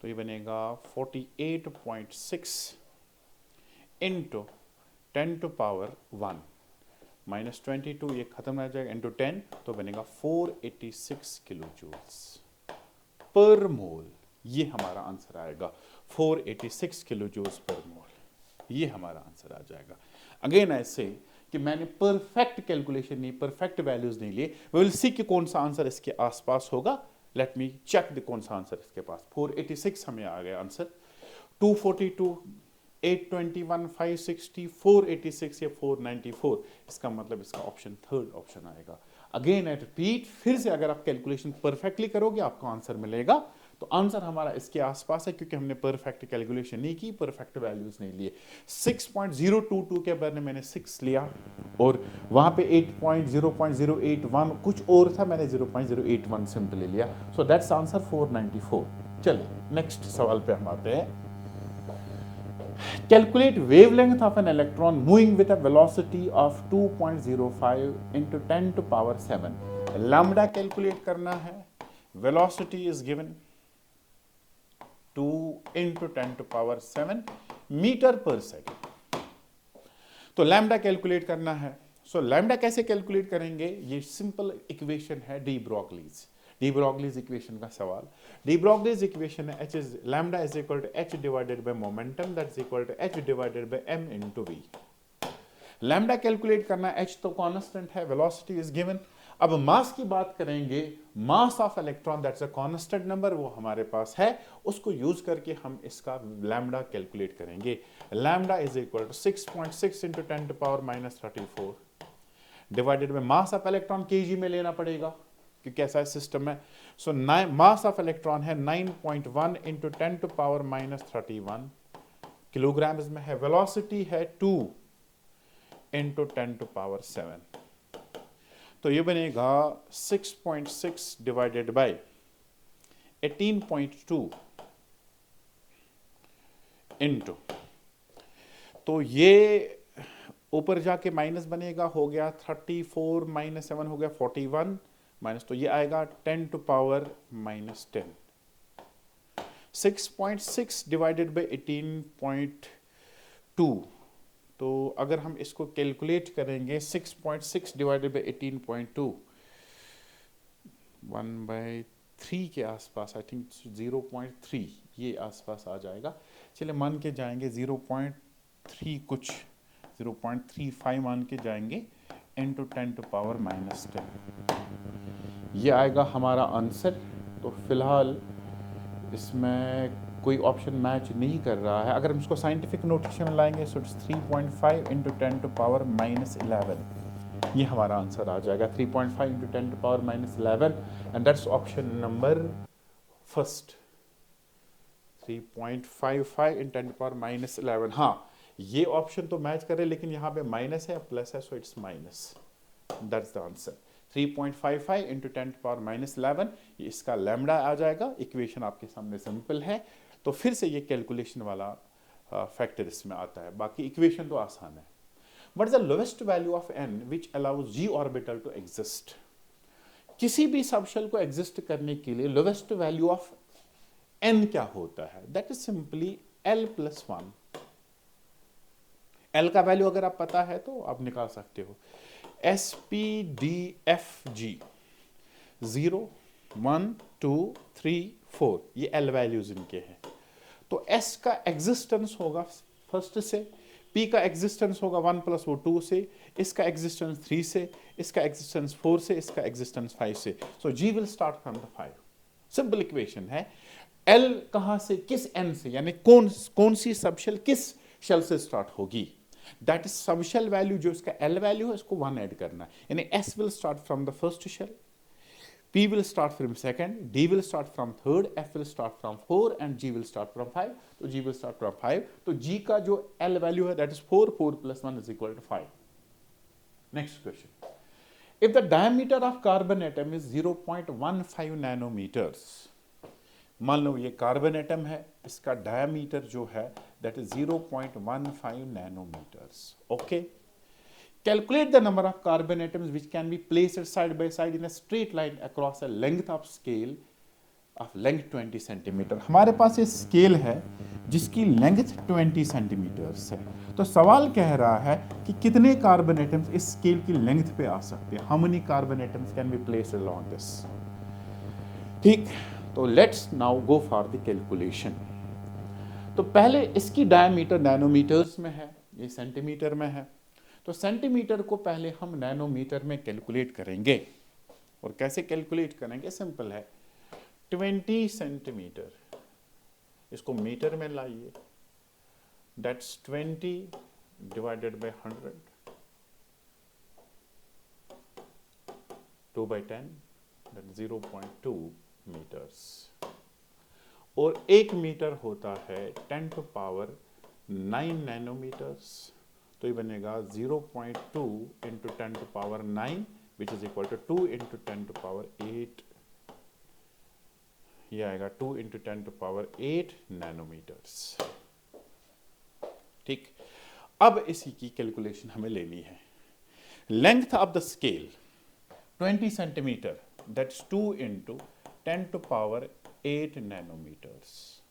S1: तो ये बनेगा 48.6 into 10 to power 1 माइनस 22, ये खत्म हो जाएगा, इंटू 10 तो बनेगा 486 किलो जूल्स पर मोल। ये हमारा आंसर आएगा 486 किलो जूल्स पर मोल, ये हमारा आंसर आ जाएगा। अगेन ऐसे कि मैंने परफेक्ट कैलकुलेशन नहीं, परफेक्ट वैल्यूज नहीं लिए, वी विल सी कि कौन सा आंसर इसके आसपास होगा। लेट मी चेक द कौन सा आंसर इसके पास। 486 हमें आ गया आंसर, 242, 821, 560, 486 या 494, इसका मतलब इसका ऑप्शन थर्ड ऑप्शन आएगा। अगेन आई रिपीट, फिर से अगर आप कैलकुलेशन परफेक्टली करोगे आपको आंसर मिलेगा। तो आंसर हमारा इसके आसपास है क्योंकि हमने परफेक्ट कैलकुलेशन नहीं की, परफेक्ट वैल्यूज नहीं लिए। 6.022 के बारे में मैंने 6 लिया और वहां पे 8.0.081 कुछ और था, मैंने 0.081 सिंपली लिया। So that's answer 494। चलिए नेक्स्ट सवाल पे हम आते हैं। Calculate wavelength of an electron moving with a velocity of 2.05 into 10 to power 7. Lambda calculate करना है, velocity is given 2 into 10 to power 7 meter per second. तो lambda calculate करना है। So lambda कैसे calculate करेंगे? ये simple equation है D Broglie's. D Broglie's equation का सवाल। डी ब्रोगलीज इक्वेशन है h is lambda is equal to h divided by momentum that is equal to h divided by m into v। Lambda calculate करना, h तो constant है, velocity is given. अब mass की बात करेंगे, mass of electron that's a constant number, वो हमारे पास है, उसको यूज करके हम इसका लैम्डा कैलकुलेट करेंगे। Lambda is equal to 6.6 into 10⁻34 divided by mass of electron kg में लेना पड़ेगा क्योंकि ऐसा सिस्टम है। सो मास ऑफ इलेक्ट्रॉन है 9.1 इंटू 10⁻31 किलोग्राम में है। वेलोसिटी है 2 इंटू 10⁻7, तो ये बनेगा 6.6 डिवाइडेड बाय 18.2 इंटू, तो ये ऊपर जाके माइनस बनेगा, हो गया 34 माइनस 7 हो गया 41 माइनस, तो ये आएगा 10⁻⁻10। 6.6 डिवाइडेड बाय 18.2, तो अगर हम इसको कैलकुलेट करेंगे 6.6 डिवाइडेड बाय 18.2 1/3 के आसपास, आई थिंक 0.3 ये आसपास आ जाएगा। चलिए मान के जाएंगे 0.3 कुछ 0.35 मान के जाएंगे इंटू 10⁻⁻10, ये आएगा हमारा आंसर। तो फिलहाल इसमें कोई ऑप्शन मैच नहीं कर रहा है। अगर हम इसको साइंटिफिक नोटेशन में लाएंगे सो इट्स 3.5 इंटू 10⁻⁻11, ये हमारा आंसर आ जाएगा 3.5 into 10⁻⁻11 and that's option number first 3.55 इन 10⁻⁻11। हाँ, ये ऑप्शन तो मैच करे लेकिन यहाँ पे माइनस है या प्लस है, so it's minus, that's the answer 3.55 into 10⁻⁻11, ये इसका लैम्डा आ जाएगा। इक्वेशन आपके सामने सिंपल है, तो फिर से ये कैलकुलेशन वाला फैक्टर इसमें आता है, बाकी इक्वेशन तो आसान है। What is the lowest value of n which allows g orbital to exist? किसी भी सबशेल को एग्जिस्ट करने के लिए लोवेस्ट वैल्यू ऑफ n क्या होता है? That is simply l+1। l का वैल्यू अगर आप पता है तो आप निकाल सकते हो। SPDFG 0 1 2 3 4 ये l वैल्यूज इनके हैं। तो s का एग्जिस्टेंस होगा फर्स्ट से, p का एग्जिस्टेंस होगा 1 + वो 2 से, इसका एग्जिस्टेंस 3 से, इसका एग्जिस्टेंस 4 से, इसका एग्जिस्टेंस 5 से। सो g will start from the 5। Simple equation है। l कहां से, किस n से, यानी कौन सी सबशेल किस शेल से स्टार्ट होगी, दैट इज सबशेल वैल्यू, जो इसका l वैल्यू है इसको 1 ऐड करना है। यानी s will start from the first shell, P will start from second, D will start from third, F will start from 4 and G will start from 5. तो G will start from 5. तो G का जो L value है that is 4, 4 + 1 is equal to 5. Next question. If the diameter of carbon atom is 0.15 nanometers, मान लो ये carbon atom है, इसका diameter जो है that is 0.15 nanometers. Okay. Calculate the number of carbon atoms which can be placed side by side in a straight line across a length of scale of length 20 centimeter. हमारे पास ये scale है जिसकी length 20 centimetres है। तो सवाल कह रहा है कि कितने कार्बन एटम्स इस स्केल की लेंथ पे आ सकते हैं। How many carbon atoms can be placed along this? ठीक, तो let's now go for the calculation. तो पहले इसकी डायमीटर नैनोमीटर्स में है, ये सेंटीमीटर में है, तो सेंटीमीटर को पहले हम नैनोमीटर में कैलकुलेट करेंगे। और कैसे कैलकुलेट करेंगे, सिंपल है, 20 सेंटीमीटर इसको मीटर में लाइए, that's 20 divided by 100, 2/10, that 0.2 metres. और 1 मीटर होता है 10⁹ नैनोमीटर्स, तो ये बनेगा 0.2 into 10⁹, which is equal to 2 into 10⁸, ये आएगा 2 इंटू 10⁸ नैनोमीटर्स। ठीक, अब इसी की कैलकुलेशन हमें लेनी है। Length of the scale 20 centimetre, that's 2 into 10⁸ nanometres.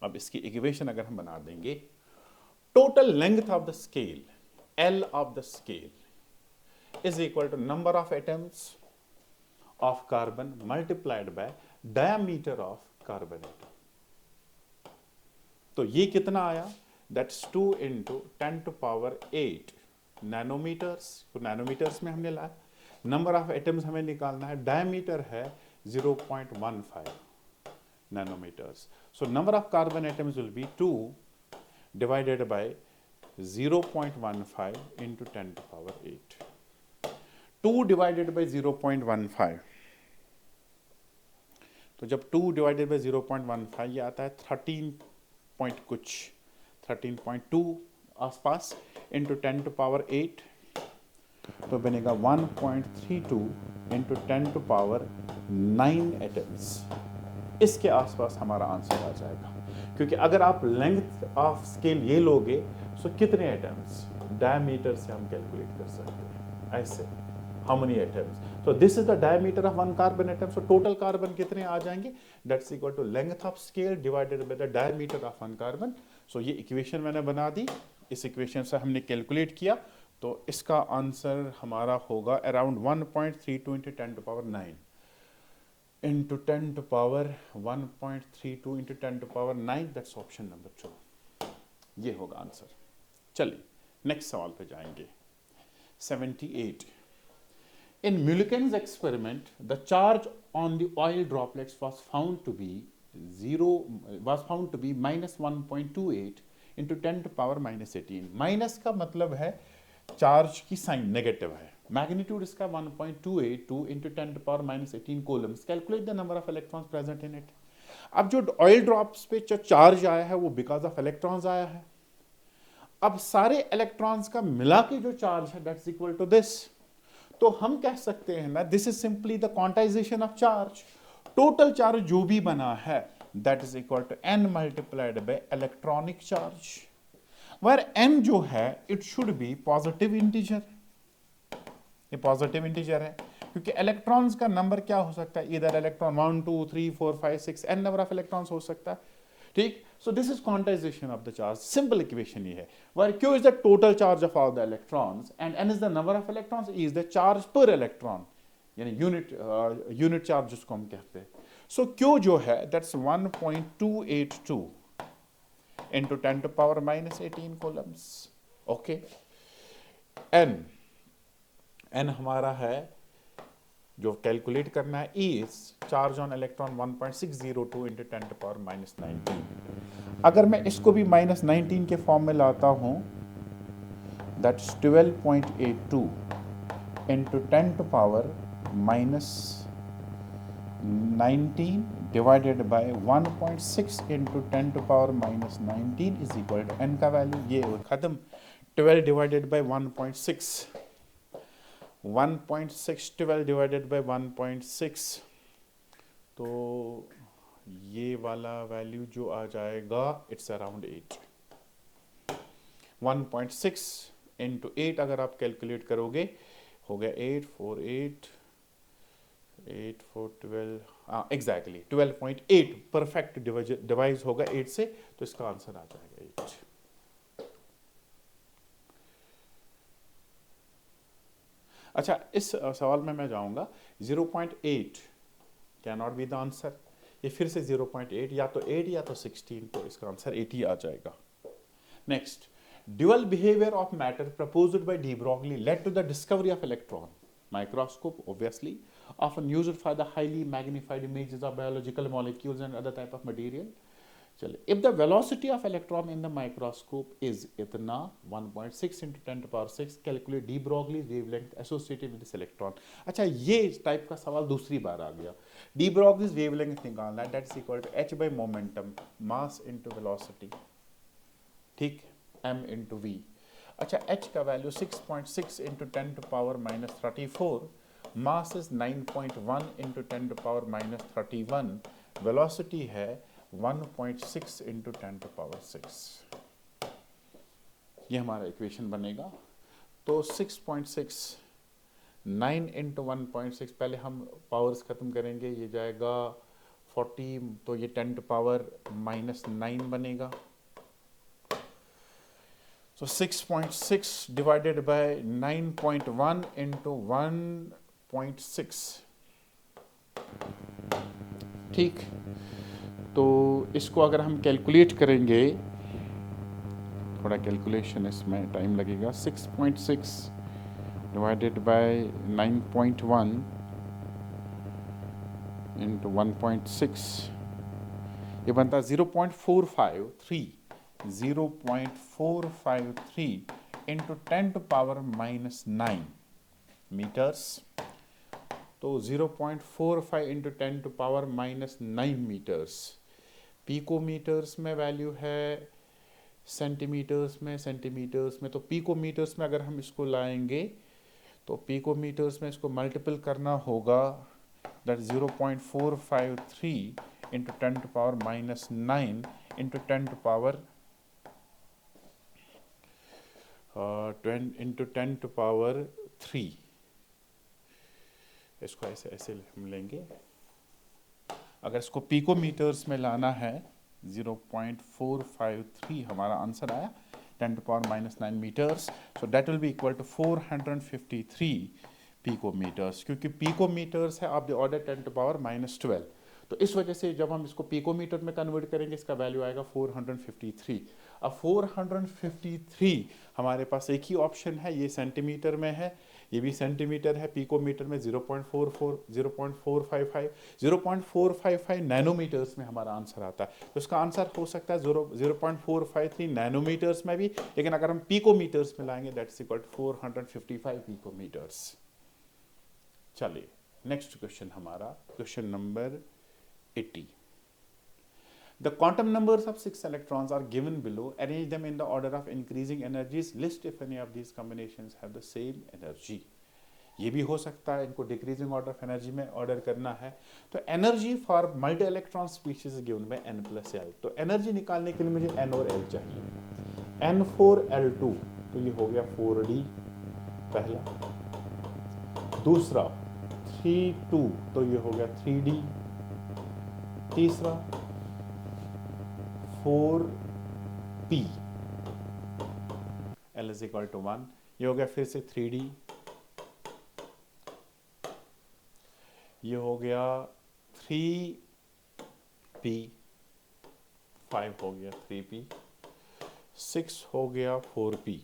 S1: अब इसकी इक्वेशन अगर हम बना देंगे, total length of the scale, L of the scale, is equal to number of atoms of carbon multiplied by diameter of carbon atom. तो ये कितना आया, that's 2 into 10⁸ नैनोमीटर्स, तो नैनोमीटर्स में हमने लाया, नंबर ऑफ एटम्स हमें निकालना है, डायमीटर है 0.15 nanometers. So number of carbon atoms will be 2 divided by 0.15 into 10 to power 8. 2 divided by 0.15, तो जब 2 डिवाइडेड बाई 0.15 ये आता है 13 पॉइंट कुछ 13.2 आसपास इंटू 10 टू पावर 8, तो बनेगा 1.32 इंटू 10 टू पावर 9 एटम्स। इसके आसपास हमारा आंसर आ जाएगा, क्योंकि अगर आप लेंथ ऑफ स्केल ये लोगे तो कितने एटम्स, डायमीटर से हम कैलकुलेट कर सकते हैं ऐसे, how many atoms. So this is the diameter of one carbon atom. So total carbon कितने आ जाएंगे, that's equal to length of scale divided by the diameter of one carbon. So ये equation मैंने बना दी, इस इक्वेशन से हमने calculate किया, तो इसका आंसर हमारा होगा around 1.32 into 10 to power 9 into 10 to power 1.32 into 10 to power 9, that's option number 2. ये होगा आंसर। चलिए नेक्स्ट सवाल पे जाएंगे। 78. In Mulliken's experiment, the charge on the oil droplets was found to be minus 1.28 into 10 to power minus 18. Minus का मतलब है charge की साइन नेगेटिव है, मैग्नीट्यूड इसका 1.282 into 10 to power minus 18 Coulomb's. Calculate the number of electrons present in it. अब जो oil drops पे जो चार्ज आया है वो बिकॉज ऑफ इलेक्ट्रॉन्स आया है। अब सारे इलेक्ट्रॉन्स का मिला के जो चार्ज है दैट्स इक्वल टू दिस, तो हम कह सकते हैं ना this is simply the quantisation of charge. Total charge जो भी बना है that is equal to n multiplied by electronic charge, where n जो है it should be positive integer. ये पॉजिटिव इंटीजर है क्योंकि इलेक्ट्रॉन्स का नंबर क्या हो सकता है, इधर electron 1 2 3 4 5 6 n number of electrons हो सकता है, ठीक। So this is quantisation of the charge. Simple equation ये है, where q is the total charge of all the electrons and n is the number of electrons, e is the charge per electron, यानी unit charge जिसको हम कहते हैं। So q जो है that's 1.282 into 10 to power minus 18 coulombs. Okay, n हमारा है जो कैलकुलेट करना है, is charge on electron 1.602 into 10 to power minus 19। अगर मैं इसको भी minus 19 के फॉर्म में लाता हूं, that's 12.82 into 10 to power minus 19 divided by 1.6 into 10 to power minus 19 is equal to n का वैल्यू ये खत्म। 12 divided by 1.6, 1.6 12 divided by 1.6, तो ये वाला वैल्यू जो आ जाएगा इट्स अराउंड 8। 1.6 into 8 अगर आप कैलकुलेट करोगे हो गया 8 4 8 8 4 12, एग्जैक्टली 12.8 परफेक्ट डिवाइज होगा 8 से, तो इसका आंसर आ जाएगा 8। अच्छा, इस सवाल में मैं जाऊंगा 0.8 can not be the answer, ये फिर से 0.8 या तो 8 या तो 16, तो इसका आंसर 8 ही आ जाएगा। Next, dual behaviour of matter proposed by de Broglie led to the discovery of electron microscope, obviously often used for the highly magnified images of biological molecules and other type of material. चलिए, if the velocity of electron in the microscope is इतना 1.6 into 10 to power 6, calculate de Broglie's wavelength associated with this electron। अच्छा, ये type का सवाल दूसरी बार आ गया। de Broglie's wavelength निकालना है, that's equal to h by momentum, mass into velocity, ठीक, m into v। अच्छा, h का value 6.6 into 10 to power minus 34, mass is 9.1 into 10 to power minus 31, velocity है 1.6 into 10 to power 6। ये हमारा equation बनेगा। तो 6.6 9 into 1.6, पहले हम पावर्स खत्म करेंगे, ये जाएगा 40, तो ये 10 to power minus 9 बनेगा। So 6.6 divided by 9.1 into 1.6, ठीक। तो इसको अगर हम कैलकुलेट करेंगे, थोड़ा कैलकुलेशन इसमें टाइम लगेगा, 6.6 divided by 9.1 into 1.6, ये बनता 0.453 into 10 to power minus 9 meters. तो 0.45 into 10 to power minus 9 meters. Picometres में वैल्यू है, सेंटीमीटर्स में तो पिकोमीटर्स में अगर हम इसको लाएंगे तो पिकोमीटर्स में इसको मल्टीपल करना होगा, that 0.453 into 10 to power minus 9 into 10 to power 3. इसको ऐसे ऐसे हम लेंगे, अगर इसको पिकोमीटर्स में लाना है 0.453 हमारा आंसर आया, 10 to power minus 9 meters, so that will be equal to 453 picometers, क्योंकि picometers है of the order 10 to power minus 12, तो इस वजह से जब हम इसको पिकोमीटर में कन्वर्ट करेंगे इसका वैल्यू आएगा 453। अब 453 हमारे पास एक ही ऑप्शन है, ये सेंटीमीटर में है, ये भी सेंटीमीटर है, पिकोमीटर में 0.455 नैनोमीटर्स में हमारा आंसर आता है, तो इसका आंसर हो सकता है 0.453 नैनोमीटर्स में भी, लेकिन अगर हम पिकोमीटर्स में लाएंगे दैट्स इक्वल टू 455 पिकोमीटर्स। चलिए नेक्स्ट क्वेश्चन हमारा question number 80. The quantum numbers of 6 electrons are given below. Arrange them in the order of increasing energies. List if any of these combinations have the same energy. ये भी हो सकता है, इनको decreasing order of energy में order करना है, तो energy for multi electron species given by n+l, तो एनर्जी निकालने के लिए मुझे n और l चाहिए। n4l2 तो ये हो गया 4d पहला, दूसरा 3 2 तो ये हो गया 3d, तीसरा 4p l is equal to 1, ये हो गया फिर से 3d, ये हो गया 3p, 5 हो गया 3p, 6 हो गया 4p,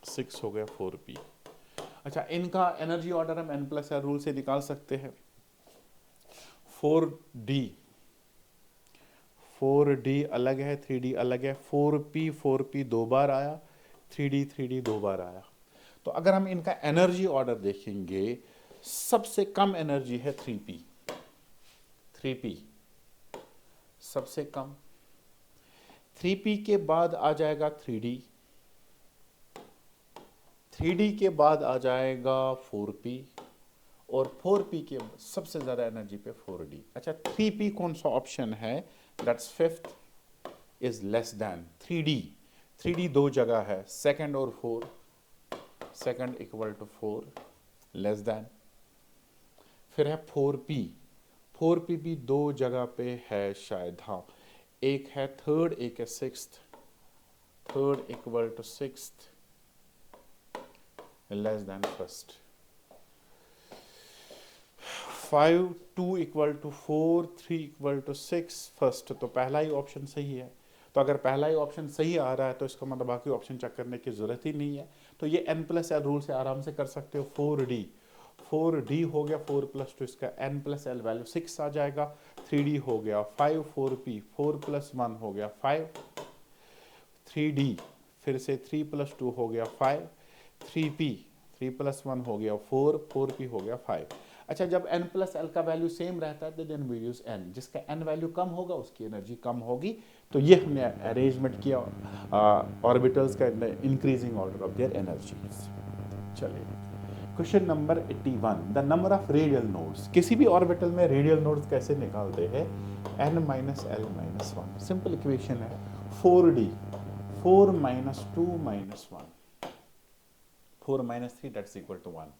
S1: 6 हो गया 4p। अच्छा, इनका एनर्जी ऑर्डर हम n+l रूल से निकाल सकते हैं। 4d अलग है, 3d अलग है, 4p दो बार आया, 3d दो बार आया, तो अगर हम इनका एनर्जी ऑर्डर देखेंगे सबसे कम एनर्जी है 3p सबसे कम, 3p के बाद आ जाएगा 3d के बाद आ जाएगा 4p, और 4p के सबसे ज्यादा एनर्जी पे 4d। अच्छा, 3p कौन सा ऑप्शन है, that's fifth is less than 3d दो जगह है, सेकंड और 4, second equal to 4 less than, फिर है 4p भी दो जगह पे है शायद, हाँ, एक है थर्ड, एक है sixth, third equal to sixth less than first, 5 2 equal to 4 3 equal to 6 first, तो पहला ही ऑप्शन सही है। तो अगर पहला ही ऑप्शन सही आ रहा है तो इसका मतलब बाकी ऑप्शन चेक करने की जरूरत ही नहीं है, तो ये n+l रूल से आराम से कर सकते हो। 4d हो गया, 4+2 इसका n+l वैल्यू 6 आ जाएगा, 3d हो गया 5, 4p 4 + 1 हो गया 5, 3d फिर से 3+2 हो गया 5, 3p 3 + 1 हो गया 4, 4p हो गया 5। अच्छा, जब n+l का वैल्यू सेम रहता है देन वी यूज n, जिसका n वैल्यू कम होगा उसकी एनर्जी कम होगी, तो ये हमने अरेंजमेंट किया ऑर्बिटल्स का increasing order of their energies. चलिए question number 81, the number of radial nodes. किसी भी ऑर्बिटल में रेडियल नोड्स कैसे निकालते हैं, n - l - 1, सिंपल इक्वेशन है 4d 4 - 2 - 1 4 - 3 that's equal to 1।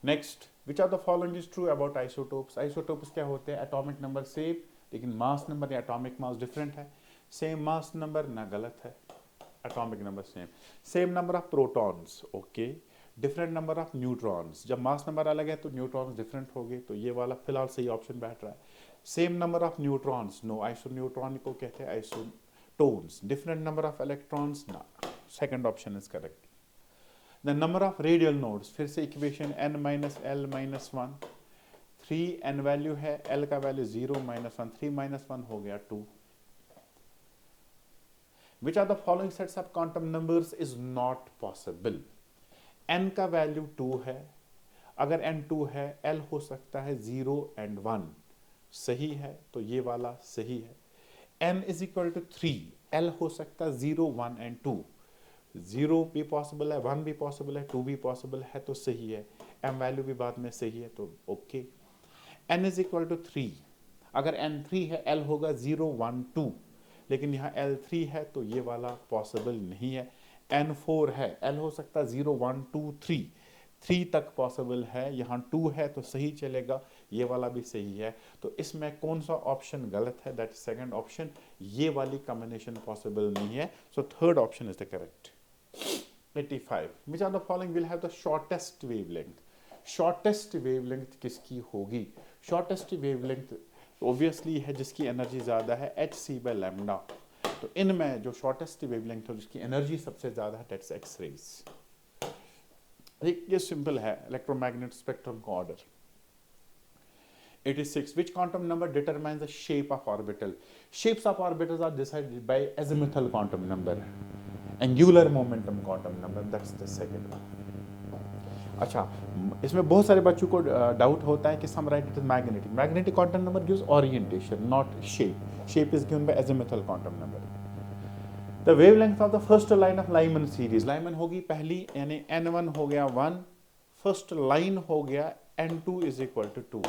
S1: Next, which are the following is true about isotopes. Isotopes क्या होते हैं, एटॉमिक नंबर सेम लेकिन मास नंबर या एटॉमिक मास डिफरेंट है, सेम मास नंबर ना गलत है, atomic number same number of protons okay, different number of neutrons, जब मास नंबर अलग है तो न्यूट्रॉन्स डिफरेंट हो गए, तो ये वाला फिलहाल सही ऑप्शन बैठ रहा है। Same number of neutrons no, isoneutron को कहते हैं isotones, different number of electrons ना, second option is correct. The number of radial nodes, फिर से equation n minus L minus one, 3 n value है, l का value 0 minus one, 3 minus one हो गया 2. Which are the following sets of quantum numbers is not possible? n का value 2 है, अगर n 2 है, l हो सकता है 0 and 1, सही है, तो ये वाला सही है. n is equal to 3, l हो सकता है 0, 1 and 2, 0 भी पॉसिबल है, 1 भी पॉसिबल है, 2 भी पॉसिबल है, तो सही है. m वैल्यू भी बाद में सही है, तो okay. n is equal to 3, अगर n 3 है, l होगा 0, 1, 2, लेकिन यहाँ l 3 है, तो ये वाला पॉसिबल नहीं है. n 4 है, l हो सकता है 0, 1, 2, 3, 3 तक पॉसिबल है, यहाँ 2 है तो सही चलेगा, ये वाला भी सही है. तो इसमें कौन सा ऑप्शन गलत है? दैट सेकंड ऑप्शन, ये वाली कॉम्बिनेशन पॉसिबल नहीं है. So third option is the correct. 85. Which of the following will have the shortest wavelength? Shortest wavelength किसकी होगी? शॉर्टेस्ट वेवलेंथ ऑब्वियसली है जिसकी एनर्जी ज़्यादा है, hc/λ. तो इनमें जो शॉर्टेस्ट वेवलेंथ है जिसकी एनर्जी सबसे ज़्यादा है, दैट्स एक्स रेज. ये सिंपल है, इलेक्ट्रोमैग्नेटिक स्पेक्ट्रम का order. 86. Which quantum number determines the shape of orbital? Shapes of orbitals are decided by azimuthal quantum number, angular momentum quantum number. That's the second one. अच्छा, इसमें बहुत सारे बच्चों को doubt होता है कि some write it is magnetic. Magnetic quantum number gives orientation, not shape. Shape is given by azimuthal quantum number. The wavelength of the first line of Lyman series. Lyman होगी पहली, यानी n1 हो गया 1, first line हो गया n2 is equal to 2.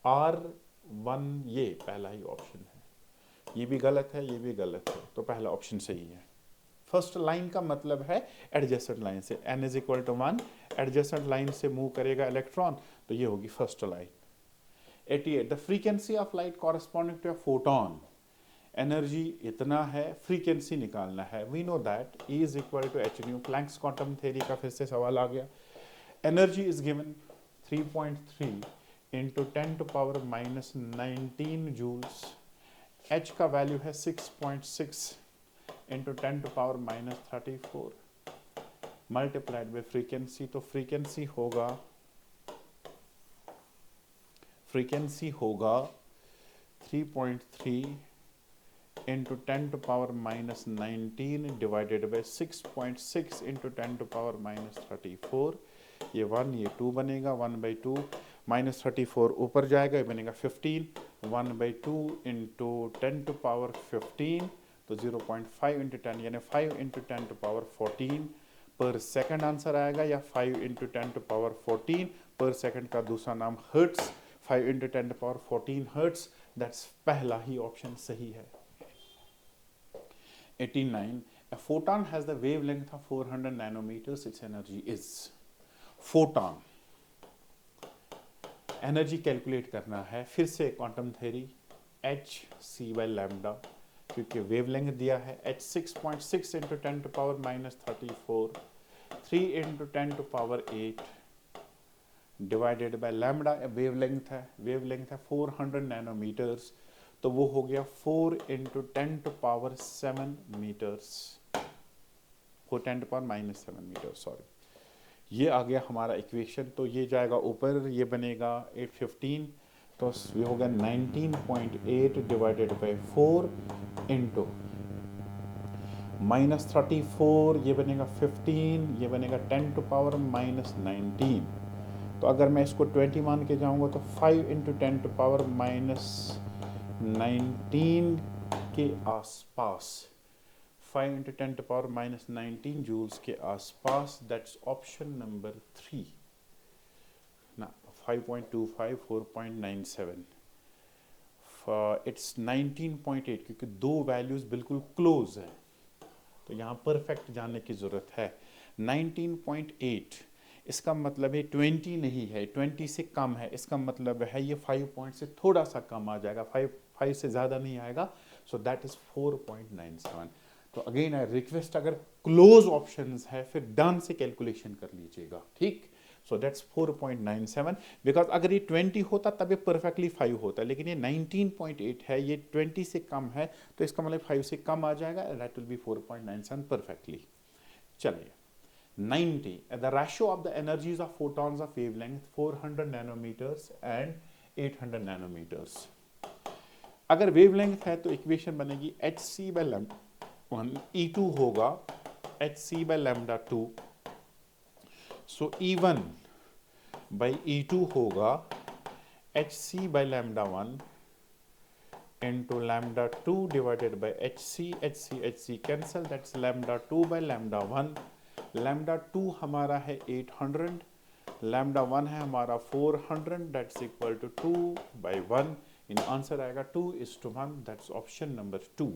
S1: R1 ये पहला ही ऑप्शन है. ये भी गलत है, ये भी गलत है, तो पहला ऑप्शन सही है. फर्स्ट लाइन का मतलब है एडजेसेंट लाइन से, n is equal to 1, adjacent line से मूव करेगा इलेक्ट्रॉन, तो ये होगी first line. 88. The frequency of light corresponding to a photon. Energy इतना है, फ्रीक्वेंसी निकालना है. We know that E is equal to h nu. Planck's quantum theory का फिर से सवाल आ गया. Energy is given 3.3 into 10 to power minus 19 joules. h का वैल्यू है 6.6 into 10 to power minus 34 multiplied by frequency. तो फ्रीक्वेंसी होगा 3.3 into 10 to power minus 19 divided by 6.6 into 10 to power minus 34. ये 1, ये 2 बनेगा, 1/2 माइनस 34 ऊपर जाएगा, ये बनेगा 15. 1/2 इंटू 10 टू पावर 15, तो 0.5 इंटू 10 यानी 5 इंटू 10 टू पावर 14 पर सेकंड आंसर आएगा, या 5 इंटू 10 टू पावर 14 पर सेकंड का दूसरा नाम hertz. 5 into 10 to power 14 hertz. That's पहला ही ऑप्शन सही है. 89. A photon has the wavelength of 400 nanometers. Its energy is. Photon energy calculate करना है, फिर से क्वांटम थ्योरी, hc/λ, क्योंकि वेवलेंथ दिया है h 6.6 into 10 to power minus 34, 3 into 10 to power 8 divided by lambda. Wavelength है 400 नैनोमीटर्स, तो वो हो गया 4 into 10 to power 7 metres, 4 10 to power minus 7 metre, sorry. ये आ गया हमारा इक्वेशन. तो ये जाएगा ऊपर, ये बनेगा 815, तो ये होगा 19.8 डिवाइडेड बाई 4 इंटू माइनस 34, ये बनेगा 15, ये बनेगा 10 टू पावर माइनस 19. तो अगर मैं इसको 20 मान के जाऊंगा तो 5 इंटू 10 टू पावर माइनस 19 के आसपास, 5 into 10 to power minus 19 joules के आसपास. दैट्स ऑप्शन नंबर 3 ना. 5.25, 4.97, इट्स 19.8, क्योंकि दो वैल्यूज बिल्कुल क्लोज है, तो यहाँ परफेक्ट जानने की जरूरत है. 19.8 इसका मतलब है 20 नहीं है, 20 से कम है, इसका मतलब है ये 5 पॉइंट से थोड़ा सा कम आ जाएगा, 5 से ज़्यादा नहीं आएगा. So that is 4.97. तो अगेन आई रिक्वेस्ट, अगर क्लोज ऑप्शंस है फिर डन से कैलकुलेशन कर लीजिएगा, ठीक. सो दैट्स 4.97, बिकॉज अगर ये 20 होता तब ये परफेक्टली 5 होता, लेकिन ये 19.8 है, ये 20 से कम है, तो इसका मतलब 5 से कम आ जाएगा, दैट विल बी 4.97 परफेक्टली. चलिए 90. The ratio of the energies of photons of wavelength 400 nanometers and 800 nanometers. अगर वेवलेंथ है तो इक्वेशन बनेगी hc by lambda 1 E2 होगा hc by lambda 2. So E1 by E2 होगा hc by lambda 1 into lambda 2 divided by hc cancel, that's lambda 2 by lambda 1. lambda 2 हमारा है 800, lambda 1 है हमारा 400, that's equal to 2 by 1. In answer आएगा 2:1, that's option number 2.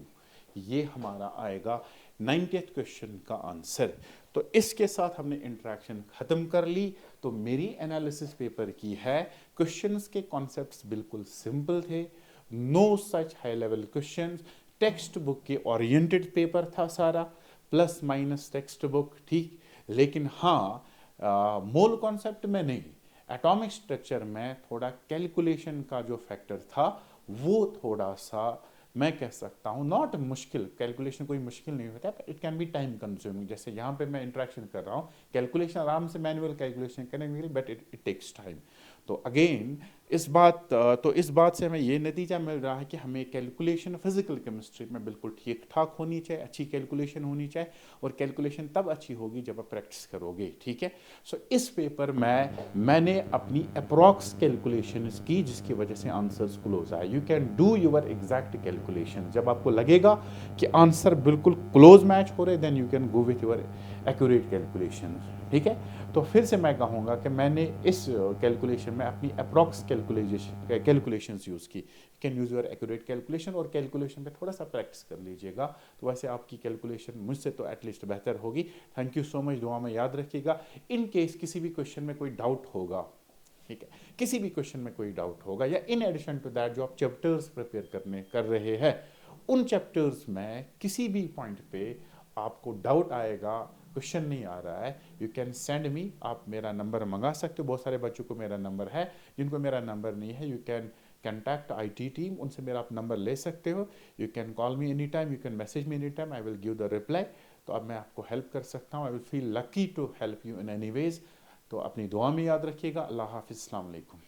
S1: ये हमारा आएगा 90th question का आंसर. तो इसके साथ हमने इंटरेक्शन खत्म कर ली. तो मेरी एनालिसिस पेपर की है, क्वेश्चंस के कॉन्सेप्ट्स बिल्कुल सिंपल थे, no such high level questions, text book के ओरिएंटेड पेपर था सारा, प्लस माइनस टेक्स्ट बुक, ठीक. लेकिन हाँ, मोल कॉन्सेप्ट में नहीं, एटॉमिक स्ट्रक्चर में थोड़ा कैलकुलेशन का जो फैक्टर था वो थोड़ा सा मैं कह सकता हूँ नॉट मुश्किल, कैलकुलेशन कोई मुश्किल नहीं होता, it can be time consuming. जैसे यहाँ पे मैं इंटरेक्शन कर रहा हूँ, कैलकुलेशन आराम से मैनुअल कैलकुलेशन करने के लिए, बट इट टेक्स टाइम. तो अगेन इस बात से हमें ये नतीजा मिल रहा है कि हमें कैलकुलेशन फिजिकल केमिस्ट्री में बिल्कुल ठीक ठाक होनी चाहिए, अच्छी कैलकुलेशन होनी चाहिए, और कैलकुलेशन तब अच्छी होगी जब आप प्रैक्टिस करोगे, ठीक है. सो इस पेपर में मैंने अपनी अप्रॉक्स कैलकुलेशन की, जिसकी वजह से आंसर्स क्लोज आए. You can do your exact calculation. जब आपको लगेगा कि आंसर बिल्कुल क्लोज मैच हो रहे, then you can go with your accurate calculation, ठीक है. तो फिर से मैं कहूँगा कि मैंने इस कैलकुलेशन में अपनी अप्रॉक्स कैलकुलेशंस यूज़ की. You can use your accurate calculation, और कैलकुलेशन पे थोड़ा सा प्रैक्टिस कर लीजिएगा, तो वैसे आपकी कैलकुलेशन मुझसे तो एटलीस्ट बेहतर होगी. Thank you so much. दुआ में याद रखिएगा. इन केस किसी भी क्वेश्चन में कोई डाउट होगा, ठीक है, किसी भी क्वेश्चन में कोई डाउट होगा, या इन एडिशन टू दैट जो आप चैप्टर्स प्रिपेयर कर रहे हैं, उन चैप्टर्स में किसी भी पॉइंट पे आपको डाउट आएगा, क्वेश्चन नहीं आ रहा है, यू कैन सेंड मी. आप मेरा नंबर मंगा सकते हो, बहुत सारे बच्चों को मेरा नंबर है, जिनको मेरा नंबर नहीं है, you can contact IT team, उनसे मेरा आप नंबर ले सकते हो. You can call me any time, you can message me any time, I will give the reply. तो अब मैं आपको हेल्प कर सकता हूँ. I will feel lucky to help you in any ways. तो अपनी दुआ में याद रखिएगा. अल्लाह हाफिज़. अस्सलाम वालेकुम.